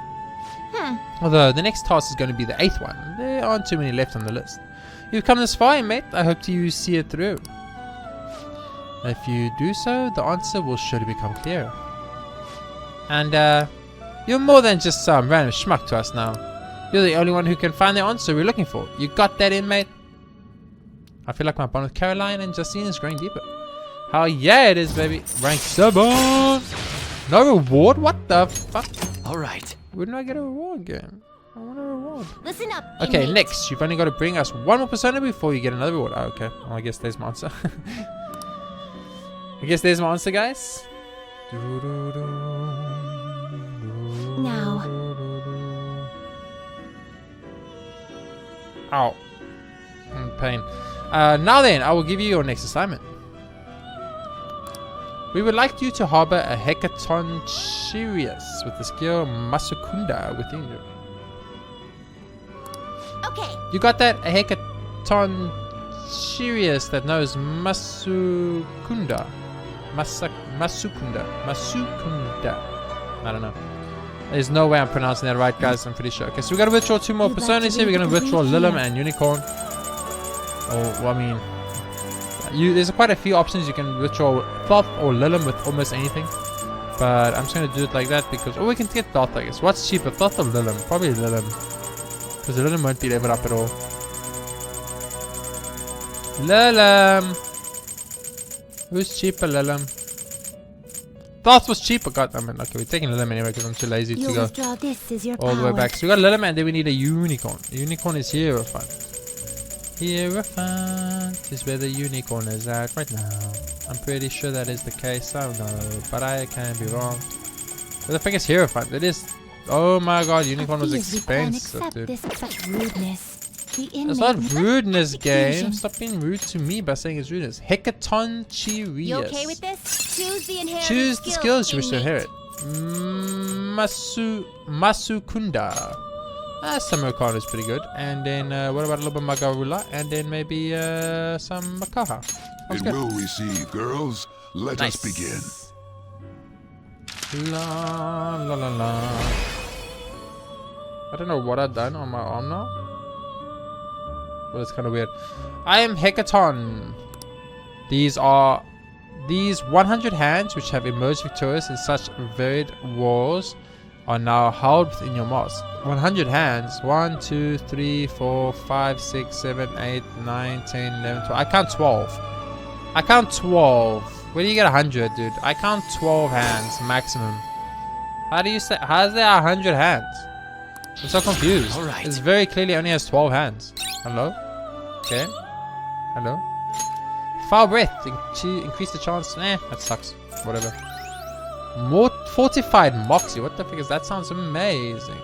Although the next task is going to be the 8th one. There aren't too many left on the list. You've come this far, inmate. I hope you see it through. If you do so, the answer will surely become clear. And you're more than just some random schmuck to us now. You're the only one who can find the answer we're looking for. You got that, inmate? I feel like my bond with Caroline and Justine is growing deeper. Hell yeah, it is, baby. Rank 7! No reward? What the fuck? Alright. Where did I get a reward game? I want a reward. Listen up. Okay, inmate. next. You've only got to bring us one more persona before you get another reward. Oh, okay. Well, I guess there's my answer. I guess there's my answer, guys. Now. Ow. In pain. Now then, I will give you your next assignment. We would like you to harbor a Hecatonchirius with the skill Masukunda within you. Okay. You got that? A Hecatonchirius that knows Masukunda. Masukunda. I don't know. There's no way I'm pronouncing that right, guys. I'm pretty sure. Okay, so we're going to withdraw 2 more personas here. We're going to withdraw Lilim and Unicorn. Oh, well, I mean... there's quite a few options. You can withdraw Thoth or Lilim with almost anything. But I'm just going to do it like that because... Oh, we can get Thoth, I guess. What's cheaper, Thoth or Lilim? Probably Lilim. Because Lilim won't be leveled up at all. Lilim! Who's cheaper, Lilim? Thoth was cheaper, goddammit. Okay, we're taking Lilim anyway because I'm too lazy to go This is your all the way back. So we got Lilim and then we need a Unicorn. A Unicorn is Hierophant. Hierophant is where the Unicorn is at right now. I'm pretty sure that is the case. I don't know, but I can be wrong. Where the fuck is Hierophant? It is... Oh my god, Unicorn was expensive, dude. This such rudeness. It's not rudeness, game. Stop being rude to me by saying it's rudeness. Hecatonchirius. You okay with this? Choose the inherited Choose the skills you wish to inherit. Masukunda. Samurai card is pretty good. And then what about a little bit of Magarula? And then maybe some Makaha. It will receive, girls. Let us begin. La la la la. I don't know what I've done on my arm now. Well, it's kind of weird. I am Hecaton. These are These 100 hands, which have emerged victorious in such varied wars, are now held within your mask. 100 hands. 1, 2, 3, 4, 5, 6, 7, 8, 9, 10, 11, 12. I count 12. I count 12. Where do you get 100, dude? I count 12 hands maximum. How do you say? How is there 100 hands? I'm so confused. All right. It's very clearly only has 12 hands. Hello? Okay. Hello? Foul breath. Increase the chance. That sucks. Whatever. More fortified moxie. What the fuck is that? Sounds amazing.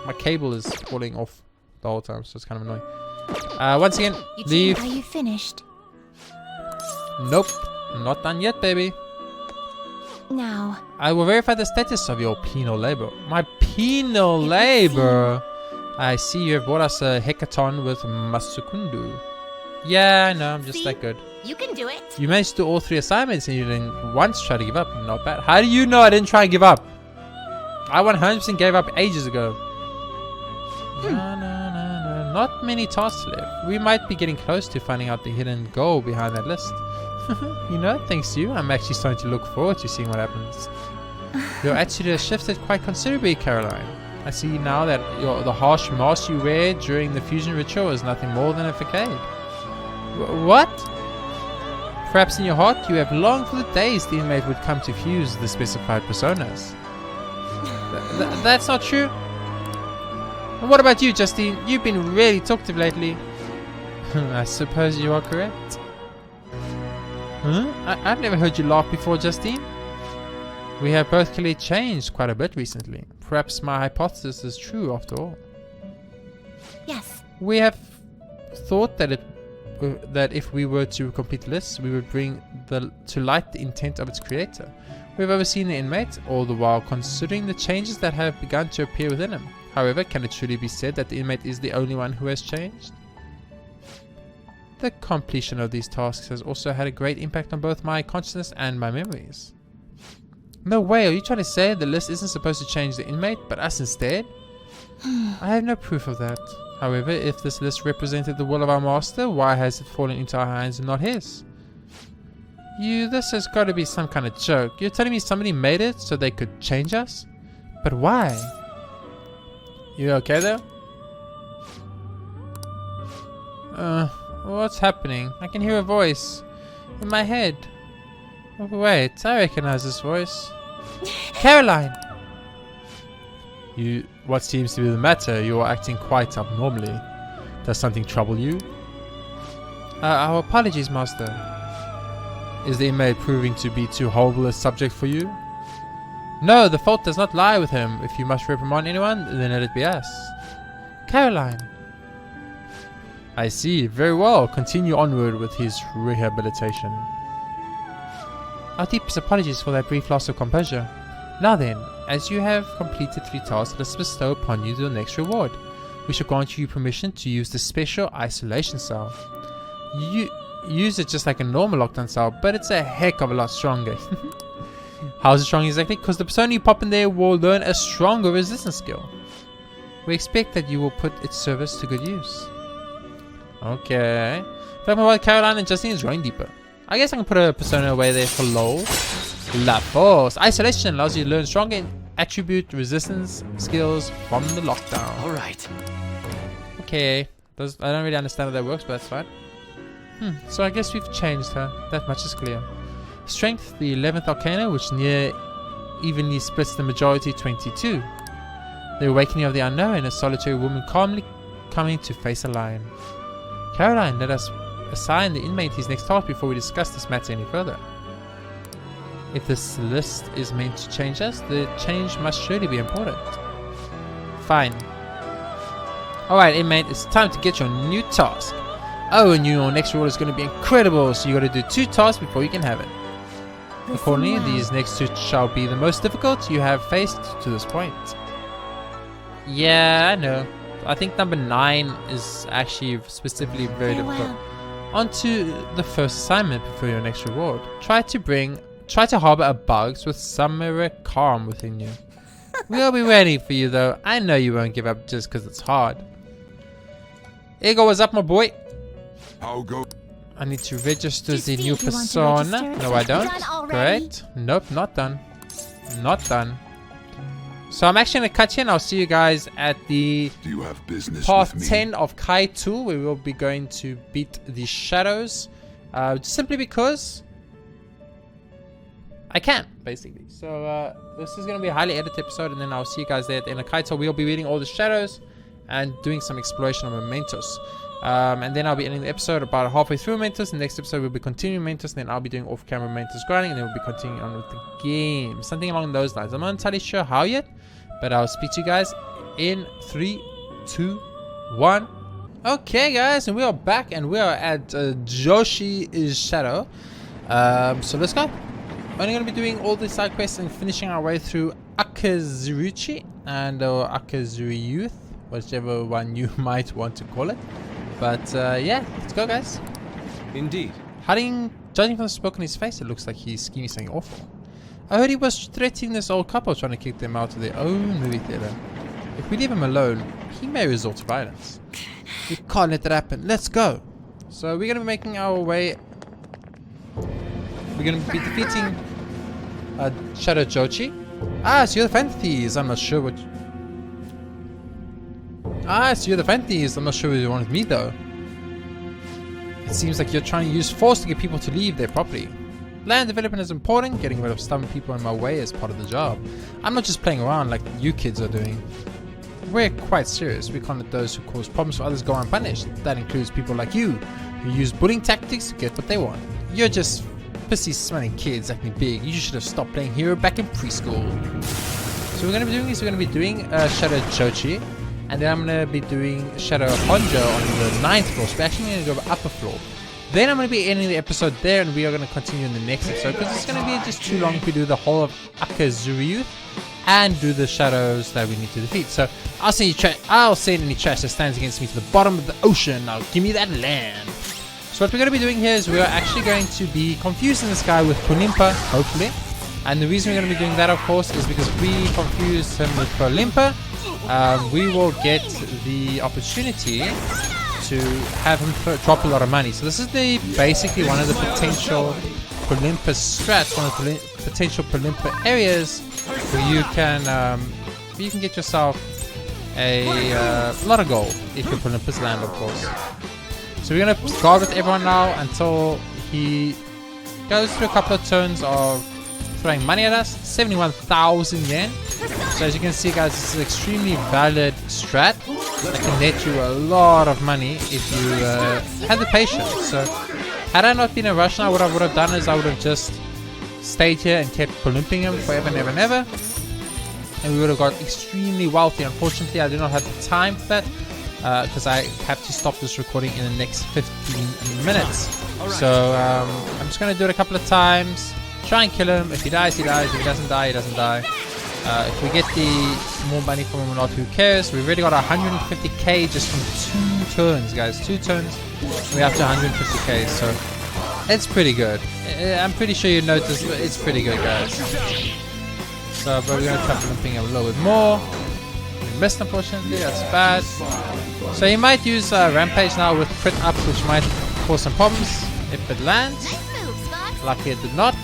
My cable is falling off the whole time, so it's kind of annoying. Once again, leave. Are you finished? Nope. Not done yet, baby. Now, I will verify the status of your penal labor. My penal labor? I see you have brought us a hackathon with Masukundu. Yeah, I know, I'm just that good. You can do it. You managed to do all 3 assignments and you didn't once try to give up. Not bad. How do you know I didn't try and give up? I 100% gave up ages ago. No. Not many tasks left. We might be getting close to finding out the hidden goal behind that list. You know, thanks to you, I'm actually starting to look forward to seeing what happens. Your attitude has shifted quite considerably, Caroline. I see now that the harsh mask you wear during the fusion ritual is nothing more than a facade. What? Perhaps in your heart you have longed for the days the inmate would come to fuse the specified personas. That's not true. And what about you, Justine? You've been really talkative lately. I suppose you are correct. Huh? I've never heard you laugh before, Justine. We have both clearly changed quite a bit recently. Perhaps my hypothesis is true after all. yes. We have thought that that if we were to complete the list, we would bring to light the intent of its creator. We have overseen the inmate, all the while considering the changes that have begun to appear within him. However, can it truly be said that the inmate is the only one who has changed? The completion of these tasks has also had a great impact on both my consciousness and my memories. No way, are you trying to say the list isn't supposed to change the inmate, but us instead? I have no proof of that. However, if this list represented the will of our master, why has it fallen into our hands and not his? This has got to be some kind of joke. You're telling me somebody made it so they could change us? But why? You okay there? What's happening? I can hear a voice in my head. Oh, wait, I recognize this voice. Caroline! What seems to be the matter? You are acting quite abnormally. Does something trouble you? Our apologies, Master. Is the inmate proving to be too horrible a subject for you? No, the fault does not lie with him. If you must reprimand anyone, then let it be us. Caroline! I see. Very well. Continue onward with his rehabilitation. Our deepest apologies for that brief loss of composure. Now then, as you have completed 3 tasks, let us bestow upon you your next reward. We shall grant you permission to use the special isolation cell. You use it just like a normal lockdown cell, but it's a heck of a lot stronger. How is it strong exactly? Because the persona you pop in there will learn a stronger resistance skill. We expect that you will put its service to good use. Okay. Talking about Caroline and Justine is growing deeper. I guess I can put a persona away there for LOL. La Force. Isolation allows you to learn stronger attribute resistance skills from the lockdown. All right. Okay. I don't really understand how that works, but that's fine. So I guess we've changed her. That much is clear. Strength, the 11th Arcana, which near evenly splits the majority 22. The awakening of the unknown, a solitary woman calmly coming to face a lion. Caroline, let us assign the inmate his next task before we discuss this matter any further. If this list is meant to change us, the change must surely be important. Fine. Alright, inmate, it's time to get your new task. Oh, and your next reward is going to be incredible, so you got to do 2 tasks before you can have it. Accordingly, these next 2 shall be the most difficult you have faced to this point. Yeah, I know. I think number 9 is actually specifically very difficult. On to the first assignment before your next reward. Try to harbor a bugs with summer calm within you. We'll be waiting for you though. I know you won't give up just because it's hard. Ego, what's up, my boy? How go? I need to register the Justine, new do you want to persona. register? No, I don't. Done already? Great. Nope, not done. Not done. So I'm actually going to cut here and I'll see you guys at the Do you have business part with me? 10 of Kai 2, where we'll be going to beat the shadows. Simply because I can, basically. So this is going to be a highly edited episode, and then I'll see you guys there at the end of Kai 2. We'll be beating all the shadows and doing some exploration of Mementos. And then I'll be ending the episode about halfway through Mementos. The next episode we'll be continuing Mementos, and then I'll be doing off-camera Mementos grinding, and then we'll be continuing on with the game. Something along those lines. I'm not entirely sure how yet, but I'll speak to you guys in 3, 2, 1. Okay, guys, and we are back, and we are at Joshi's Shadow. So let's go. Only going to be doing all the side quests and finishing our way through Akazuruchi and Akazuriyuth, whichever one you might want to call it. But yeah, let's go, guys. Indeed. Judging from the smoke on his face, it looks like he's scheming something awful. I heard he was threatening this old couple, trying to kick them out of their own movie theater. If we leave him alone, he may resort to violence. We can't let that happen. Let's go. So we're going to be making our way. We're going to be defeating Shadow Jochi. Ah, so you're the Fanties. I'm not sure what... Ah, so you're the Fanties. I'm not sure what you want with me, though. It seems like you're trying to use force to get people to leave their property. Land development is important. Getting rid of stubborn people in my way is part of the job. I'm not just playing around like you kids are doing. We're quite serious. We can't let those who cause problems for others go unpunished. That includes people like you, who use bullying tactics to get what they want. You're just pissy smelling kids acting big. You should have stopped playing hero back in preschool. So we're going to be doing this. We're going to be doing Shadow Jochi. And then I'm going to be doing Shadow Honjo on the 9th floor. So we're actually going to go upper floor. Then I'm going to be ending the episode there, and we are going to continue in the next episode, because it's going to be just too long if we do the whole of Akazuriyuth and do the shadows that we need to defeat. So I'll send any trash that stands against me to the bottom of the ocean. Now give me that land. So what we're going to be doing here is we're actually going to be confusing this guy with Polimpa, hopefully. And the reason we're going to be doing that, of course, is because if we confuse him with Polimpa, we will get the opportunity to have him drop a lot of money. So this is basically one of the potential Polimpa strats, one of the potential Polimpa areas where you can get yourself a lot of gold if your Polympus land, of course. So we're going to guard with everyone now until he goes through a couple of turns of throwing money at us. 71,000 yen. So as you can see, guys, this is an extremely valid strat that can net you a lot of money if you have the patience. So had I not been in rush now, what I would have done is I would have just stayed here and kept Polymping him forever and ever and ever, and we would have got extremely wealthy. Unfortunately, I do not have the time for that because I have to stop this recording in the next 15 minutes. So I'm just going to do it a couple of times, try and kill him. If he dies, he dies. If he doesn't die, he doesn't die. If we get the more money from him or not, who cares? We've already got 150k just from 2 turns, guys. 2 turns, we're up to 150k, so it's pretty good. I'm pretty sure you noticed it's pretty good, guys. So, but we're going to try Polymping him a little bit more. We missed, unfortunately. That's bad. So he might use Rampage now with crit up, which might cause some problems if it lands. Lucky it did not.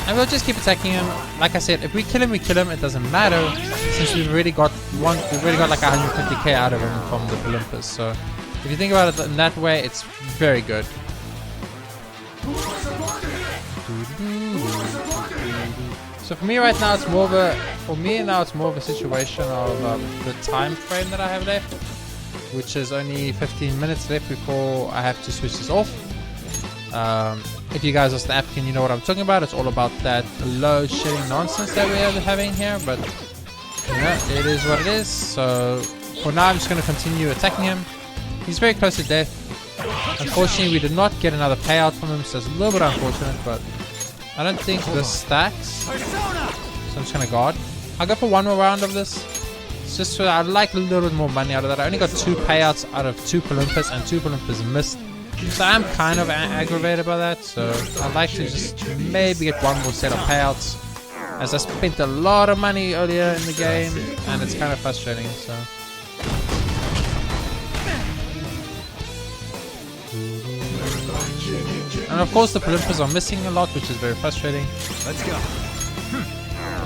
And we'll just keep attacking him. Like I said, if we kill him, we kill him. It doesn't matter, since we've already got like 150k out of him from the Olympus. So if you think about it in that way, it's very good. So for me right now, it's more of a situation of the time frame that I have left, which is only 15 minutes left before I have to switch this off. If you guys are South African, you know what I'm talking about. It's all about that load shedding nonsense that we are having here, but you know, it is what it is. So for now, I'm just going to continue attacking him. He's very close to death. Unfortunately, we did not get another payout from him, so it's a little bit unfortunate, but I don't think this stacks. So I'm just going to guard. I'll go for one more round of this. It's just so I'd like a little bit more money out of that. I only got 2 payouts out of 2 Olympus, and 2 Olympus missed. So I'm kind of aggravated by that, so I'd like to just maybe get one more set of payouts, as I spent a lot of money earlier in the game, and it's kind of frustrating, so. And of course the Palumpas are missing a lot, which is very frustrating. Let's go.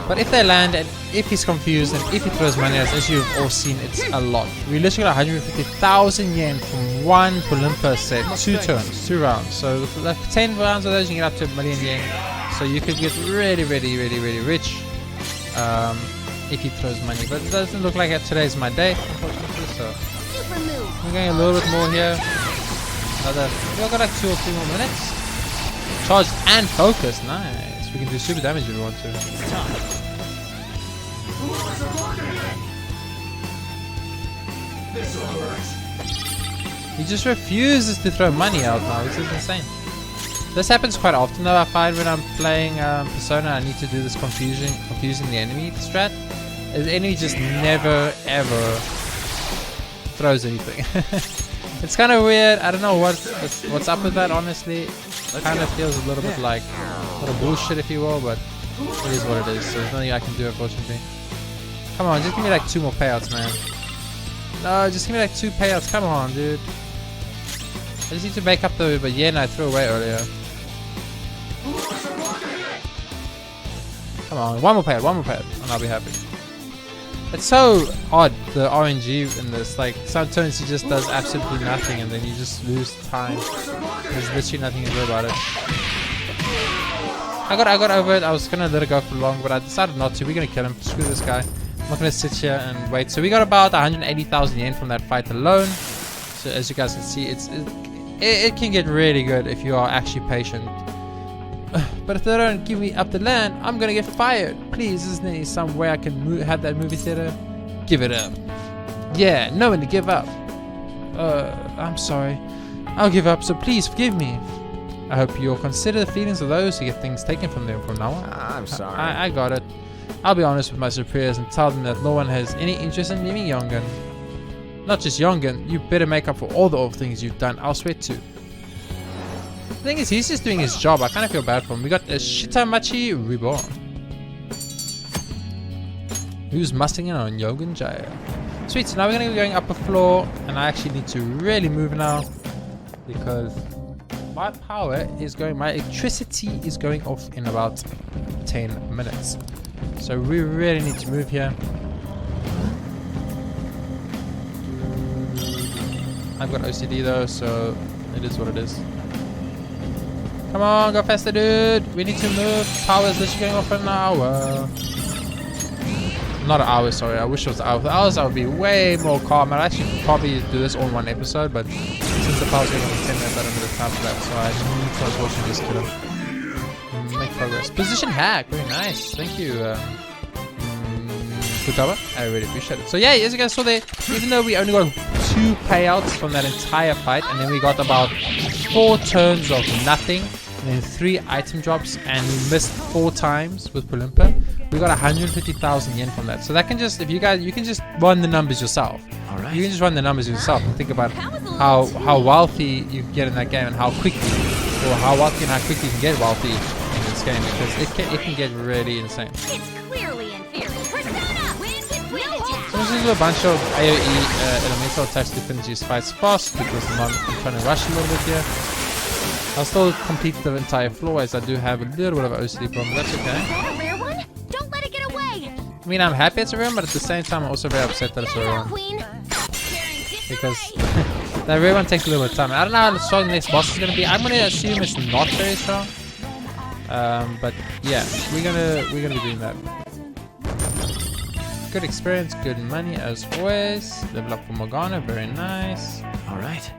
But if they land, and if he's confused, and if he throws money at us, as you've all seen, it's a lot. We literally got 150,000 yen from one Palumpa set, 2 turns, 2 rounds. So like 10 rounds of those, you can get up to 1 million yen. So you could get really rich if he throws money. But it doesn't look like it. Today's my day, unfortunately. So we're going a little bit more here. We've got like 2 or 3 more minutes. Charged and focused, nice. We can do super damage if we want to. He just refuses to throw money out now. This is insane. This happens quite often though. I find when I'm playing Persona, I need to do this confusing the enemy strat. The enemy just never ever throws anything. It's kind of weird. I don't know what's up with that. Honestly, it kind of feels a little bit like a little bullshit, if you will. But it is what it is. So there's nothing I can do, unfortunately. Come on, just give me like 2 more payouts, man. No, just give me like 2 payouts. Come on, dude. I just need to make up the yen I threw away earlier. Come on, one more payout, and I'll be happy. It's so odd, the RNG in this. Like, some turns he just does absolutely nothing, and then you just lose time. There's literally nothing to do about it. I got over it. I was gonna let it go for long, but I decided not to. We're gonna kill him. Screw this guy. I'm not gonna sit here and wait. So we got about 180,000 yen from that fight alone. So as you guys can see, it can get really good if you are actually patient. But if they don't give me up the land, I'm gonna get fired. Please, isn't there some way I can have that movie theater? Give it up. Yeah, no one to give up. I'm sorry. I'll give up, so please forgive me. I hope you'll consider the feelings of those who get things taken from them from now on. I'm sorry. I got it. I'll be honest with my superiors and tell them that no one has any interest in leaving Yongan. Not just Yongan, you better make up for all the awful things you've done elsewhere too. The thing is, he's just doing his job. I kind of feel bad for him. We got a Shitamachi Reborn, who's mustering on Yogan Jaya. Sweet, so now we're going to be going up a floor, and I actually need to really move now because my power is going, my electricity is going off in about 10 minutes. So we really need to move here. I've got OCD though, so it is what it is. Come on, go faster, dude. We need to move. Power is literally going off for an hour. Not an hour, sorry. I wish it was an hour. For hours, I would be way more calm. I'd actually probably do this all in one episode, but since the power's going on for 10 minutes, I don't have the time for that. So I need to unfortunately just kill him. Make progress. Position hack. Very nice. Thank you, Futaba. I really appreciate it. So yeah, as you guys saw there, even though we only got 2 payouts from that entire fight, and then we got about 4 turns of nothing, and then 3 item drops, and we missed 4 times with Palumpa. We got 150,000 yen from that. So that can just, if you guys, you can just run the numbers yourself. All right. You can just run the numbers yourself and think about how wealthy you can get in that game, and how quickly, or how wealthy and how quickly you can get wealthy in this game, because it can get really insane. It's clearly inferior. Persona! Wind attack! So I'm just do a bunch of AoE elemental attacks to finish these fights fast, because I'm trying to rush a little bit here. I'll still complete the entire floor, as I do have a little bit of OCD problem, but that's okay. Is that a rare one? Don't let it get away! I mean, I'm happy it's a rare one, but at the same time I'm also very upset that it's a rare one, Queen! because that rare one takes a little bit of time. I don't know how strong the next boss is going to be. I'm going to assume it's not very strong. But yeah, we're gonna be doing that. Good experience, good money as always. Level up for Morgana, very nice. All right.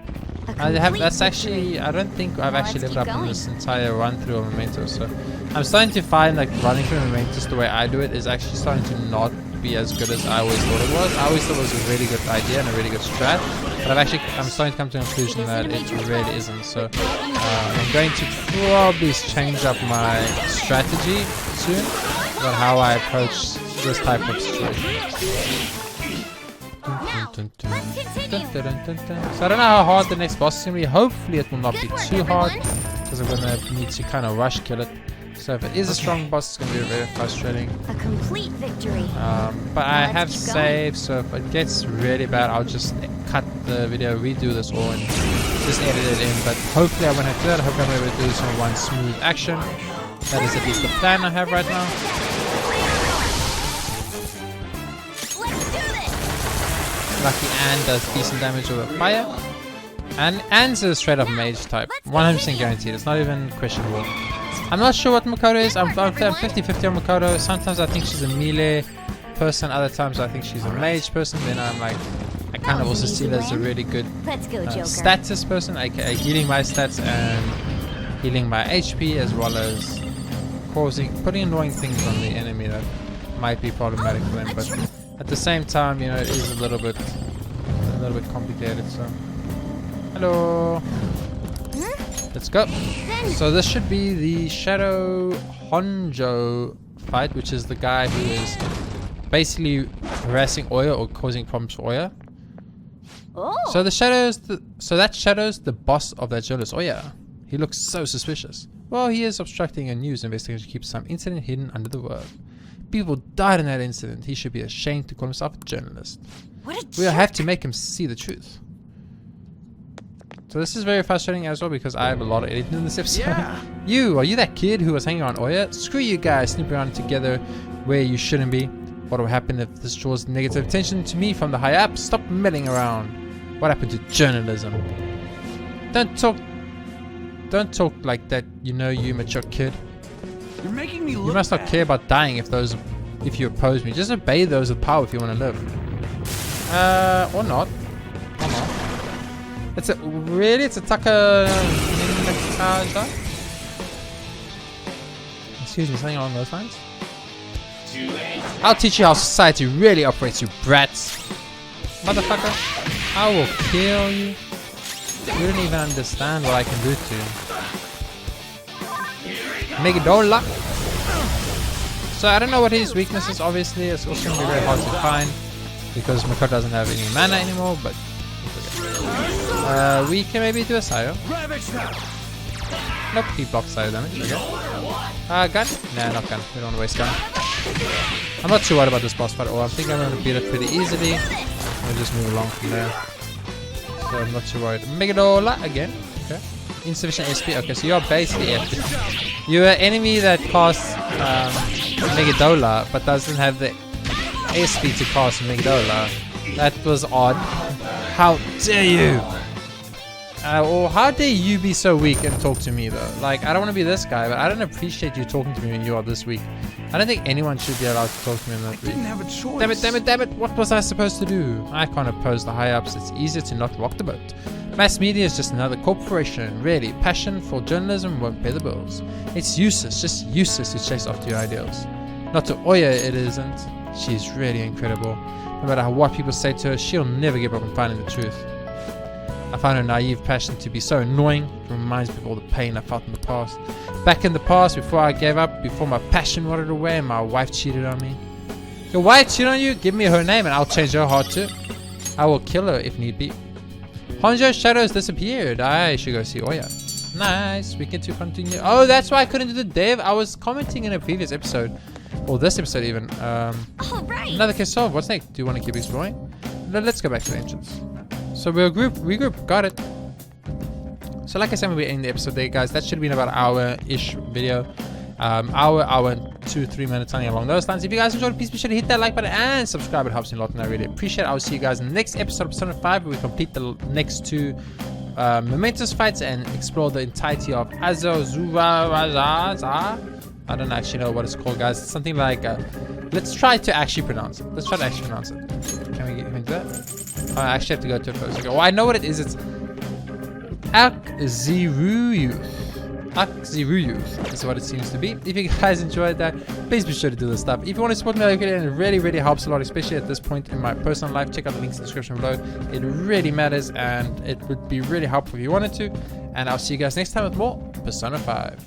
That's actually, I don't think I've actually leveled up in this entire run through of Mementos. So I'm starting to find like running through Mementos the way I do it is actually starting to not be as good as I always thought it was. I always thought it was a really good idea and a really good strat, but I'm starting to come to the conclusion that it really isn't. So I'm going to probably change up my strategy soon about how I approach this type of situation. So I don't know how hard the next boss is going to be. Hopefully it will not be too hard, because I'm going to need to kind of rush kill it. So if it is a strong boss, it's going to be very frustrating. A complete victory. But I Let's have keep going. saved, so if it gets really bad, I'll just cut the video, redo this all, and just edit it in. But hopefully I won't have to do that. Hopefully I'm able to do this in one smooth action. That is at least the plan I have right now. Let's do this. Lucky Anne does decent damage with fire. And Anne's a straight up mage type. 100% guaranteed. It's not even questionable. I'm not sure what Makoto is. I'm 50-50 on Makoto. Sometimes I think she's a melee person. Other times I think she's a mage person. Then I'm like, I kind of also see her as a really good Let's go, Joker. status person, aka healing my stats and healing my HP, as well as putting annoying things on the enemy that might be problematic for them. But at the same time, you know, it is a little bit complicated. So, hello. Let's go. So this should be the Shadow Honjo fight, which is the guy who is basically harassing Oya or causing problems for Oya. Oh. So that Shadow's the boss of that journalist Oya. He looks so suspicious. Well, he is obstructing a news investigation to keep some incident hidden under the rug. People died in that incident. He should be ashamed to call himself a journalist. What a We'll jerk. have to make him see the truth. So this is very frustrating as well because I have a lot of editing in this episode. Yeah. Are you that kid who was hanging around Oya? Screw you guys, snooping around together where you shouldn't be. What will happen if this draws negative attention to me from the high up? Stop meddling around. What happened to journalism? Don't talk like that, you know, you mature kid. You're making me look You must not bad. care about dying if you oppose me. Just obey those with power if you want to live. Or not. Or not. It's a Taka Excuse me, something along those lines? I'll teach you how society really operates, you brats. Motherfucker. I will kill you. You don't even understand what I can do to you. Megadola. So I don't know what his weakness is, obviously. It's also going to be very hard to find because Makoto doesn't have any mana anymore, but we can maybe do a Sayo. Nope, he blocks Sayo damage. Okay. Gun? Nah, not gun. We don't want to waste gun. I'm not too worried about this boss fight at all. I think I'm going to beat it pretty easily. We'll just move along from there. So I'm not too worried. Megadola again. Okay. Insufficient SP. Okay, so you're basically it. You're an enemy that casts Megadola but doesn't have the SP to cast Megadola. That was odd. How dare you? Or how dare you be so weak and talk to me though? Like, I don't want to be this guy, but I don't appreciate you talking to me when you are this weak. I don't think anyone should be allowed to talk to me in that weak. Didn't have a choice. Damn it, damn it, damn it. What was I supposed to do? I can't oppose the high-ups. It's easier to not rock the boat. Mass media is just another corporation. Really, passion for journalism won't pay the bills. It's useless, just useless to chase after your ideals. Not to Oya, it isn't. She's really incredible. No matter what people say to her, she'll never give up on finding the truth. I find her naive passion to be so annoying. It reminds me of all the pain I felt in the past. Back in the past, before I gave up, before my passion wandered away and my wife cheated on me. Your wife cheated on you? Give me her name and I'll change her heart too. I will kill her if need be. Honjo's shadow has disappeared. I should go see Oya. Nice. We get to continue. Oh, that's why I couldn't do the dev. I was commenting in a previous episode. Or this episode even. All right. Another case solved. What's next? Do you want to keep exploring? Let's go back to the entrance. So we'll regroup. Got it. So like I said when we end the episode there, guys, that should have been about an hour-ish video. Hour and 2-3 minutes, something along those lines. If you guys enjoyed, please be sure to hit that like button and subscribe. It helps me a lot and I really appreciate it. I'll see you guys in the next episode of Persona 5 where we complete the next two momentous fights and explore the entirety of Azazurazaza. I don't actually know what it's called, guys. It's something like let's try to actually pronounce it. Can we do that? I actually have to go to it first. Okay. Well, I know what it is. It's Akziruyu. Akziruyu is what it seems to be. If you guys enjoyed that, please be sure to do this stuff. If you want to support me, it really helps a lot, especially at this point in my personal life. Check out the links in the description below. It really matters and it would be really helpful if you wanted to. And I'll see you guys next time with more Persona 5.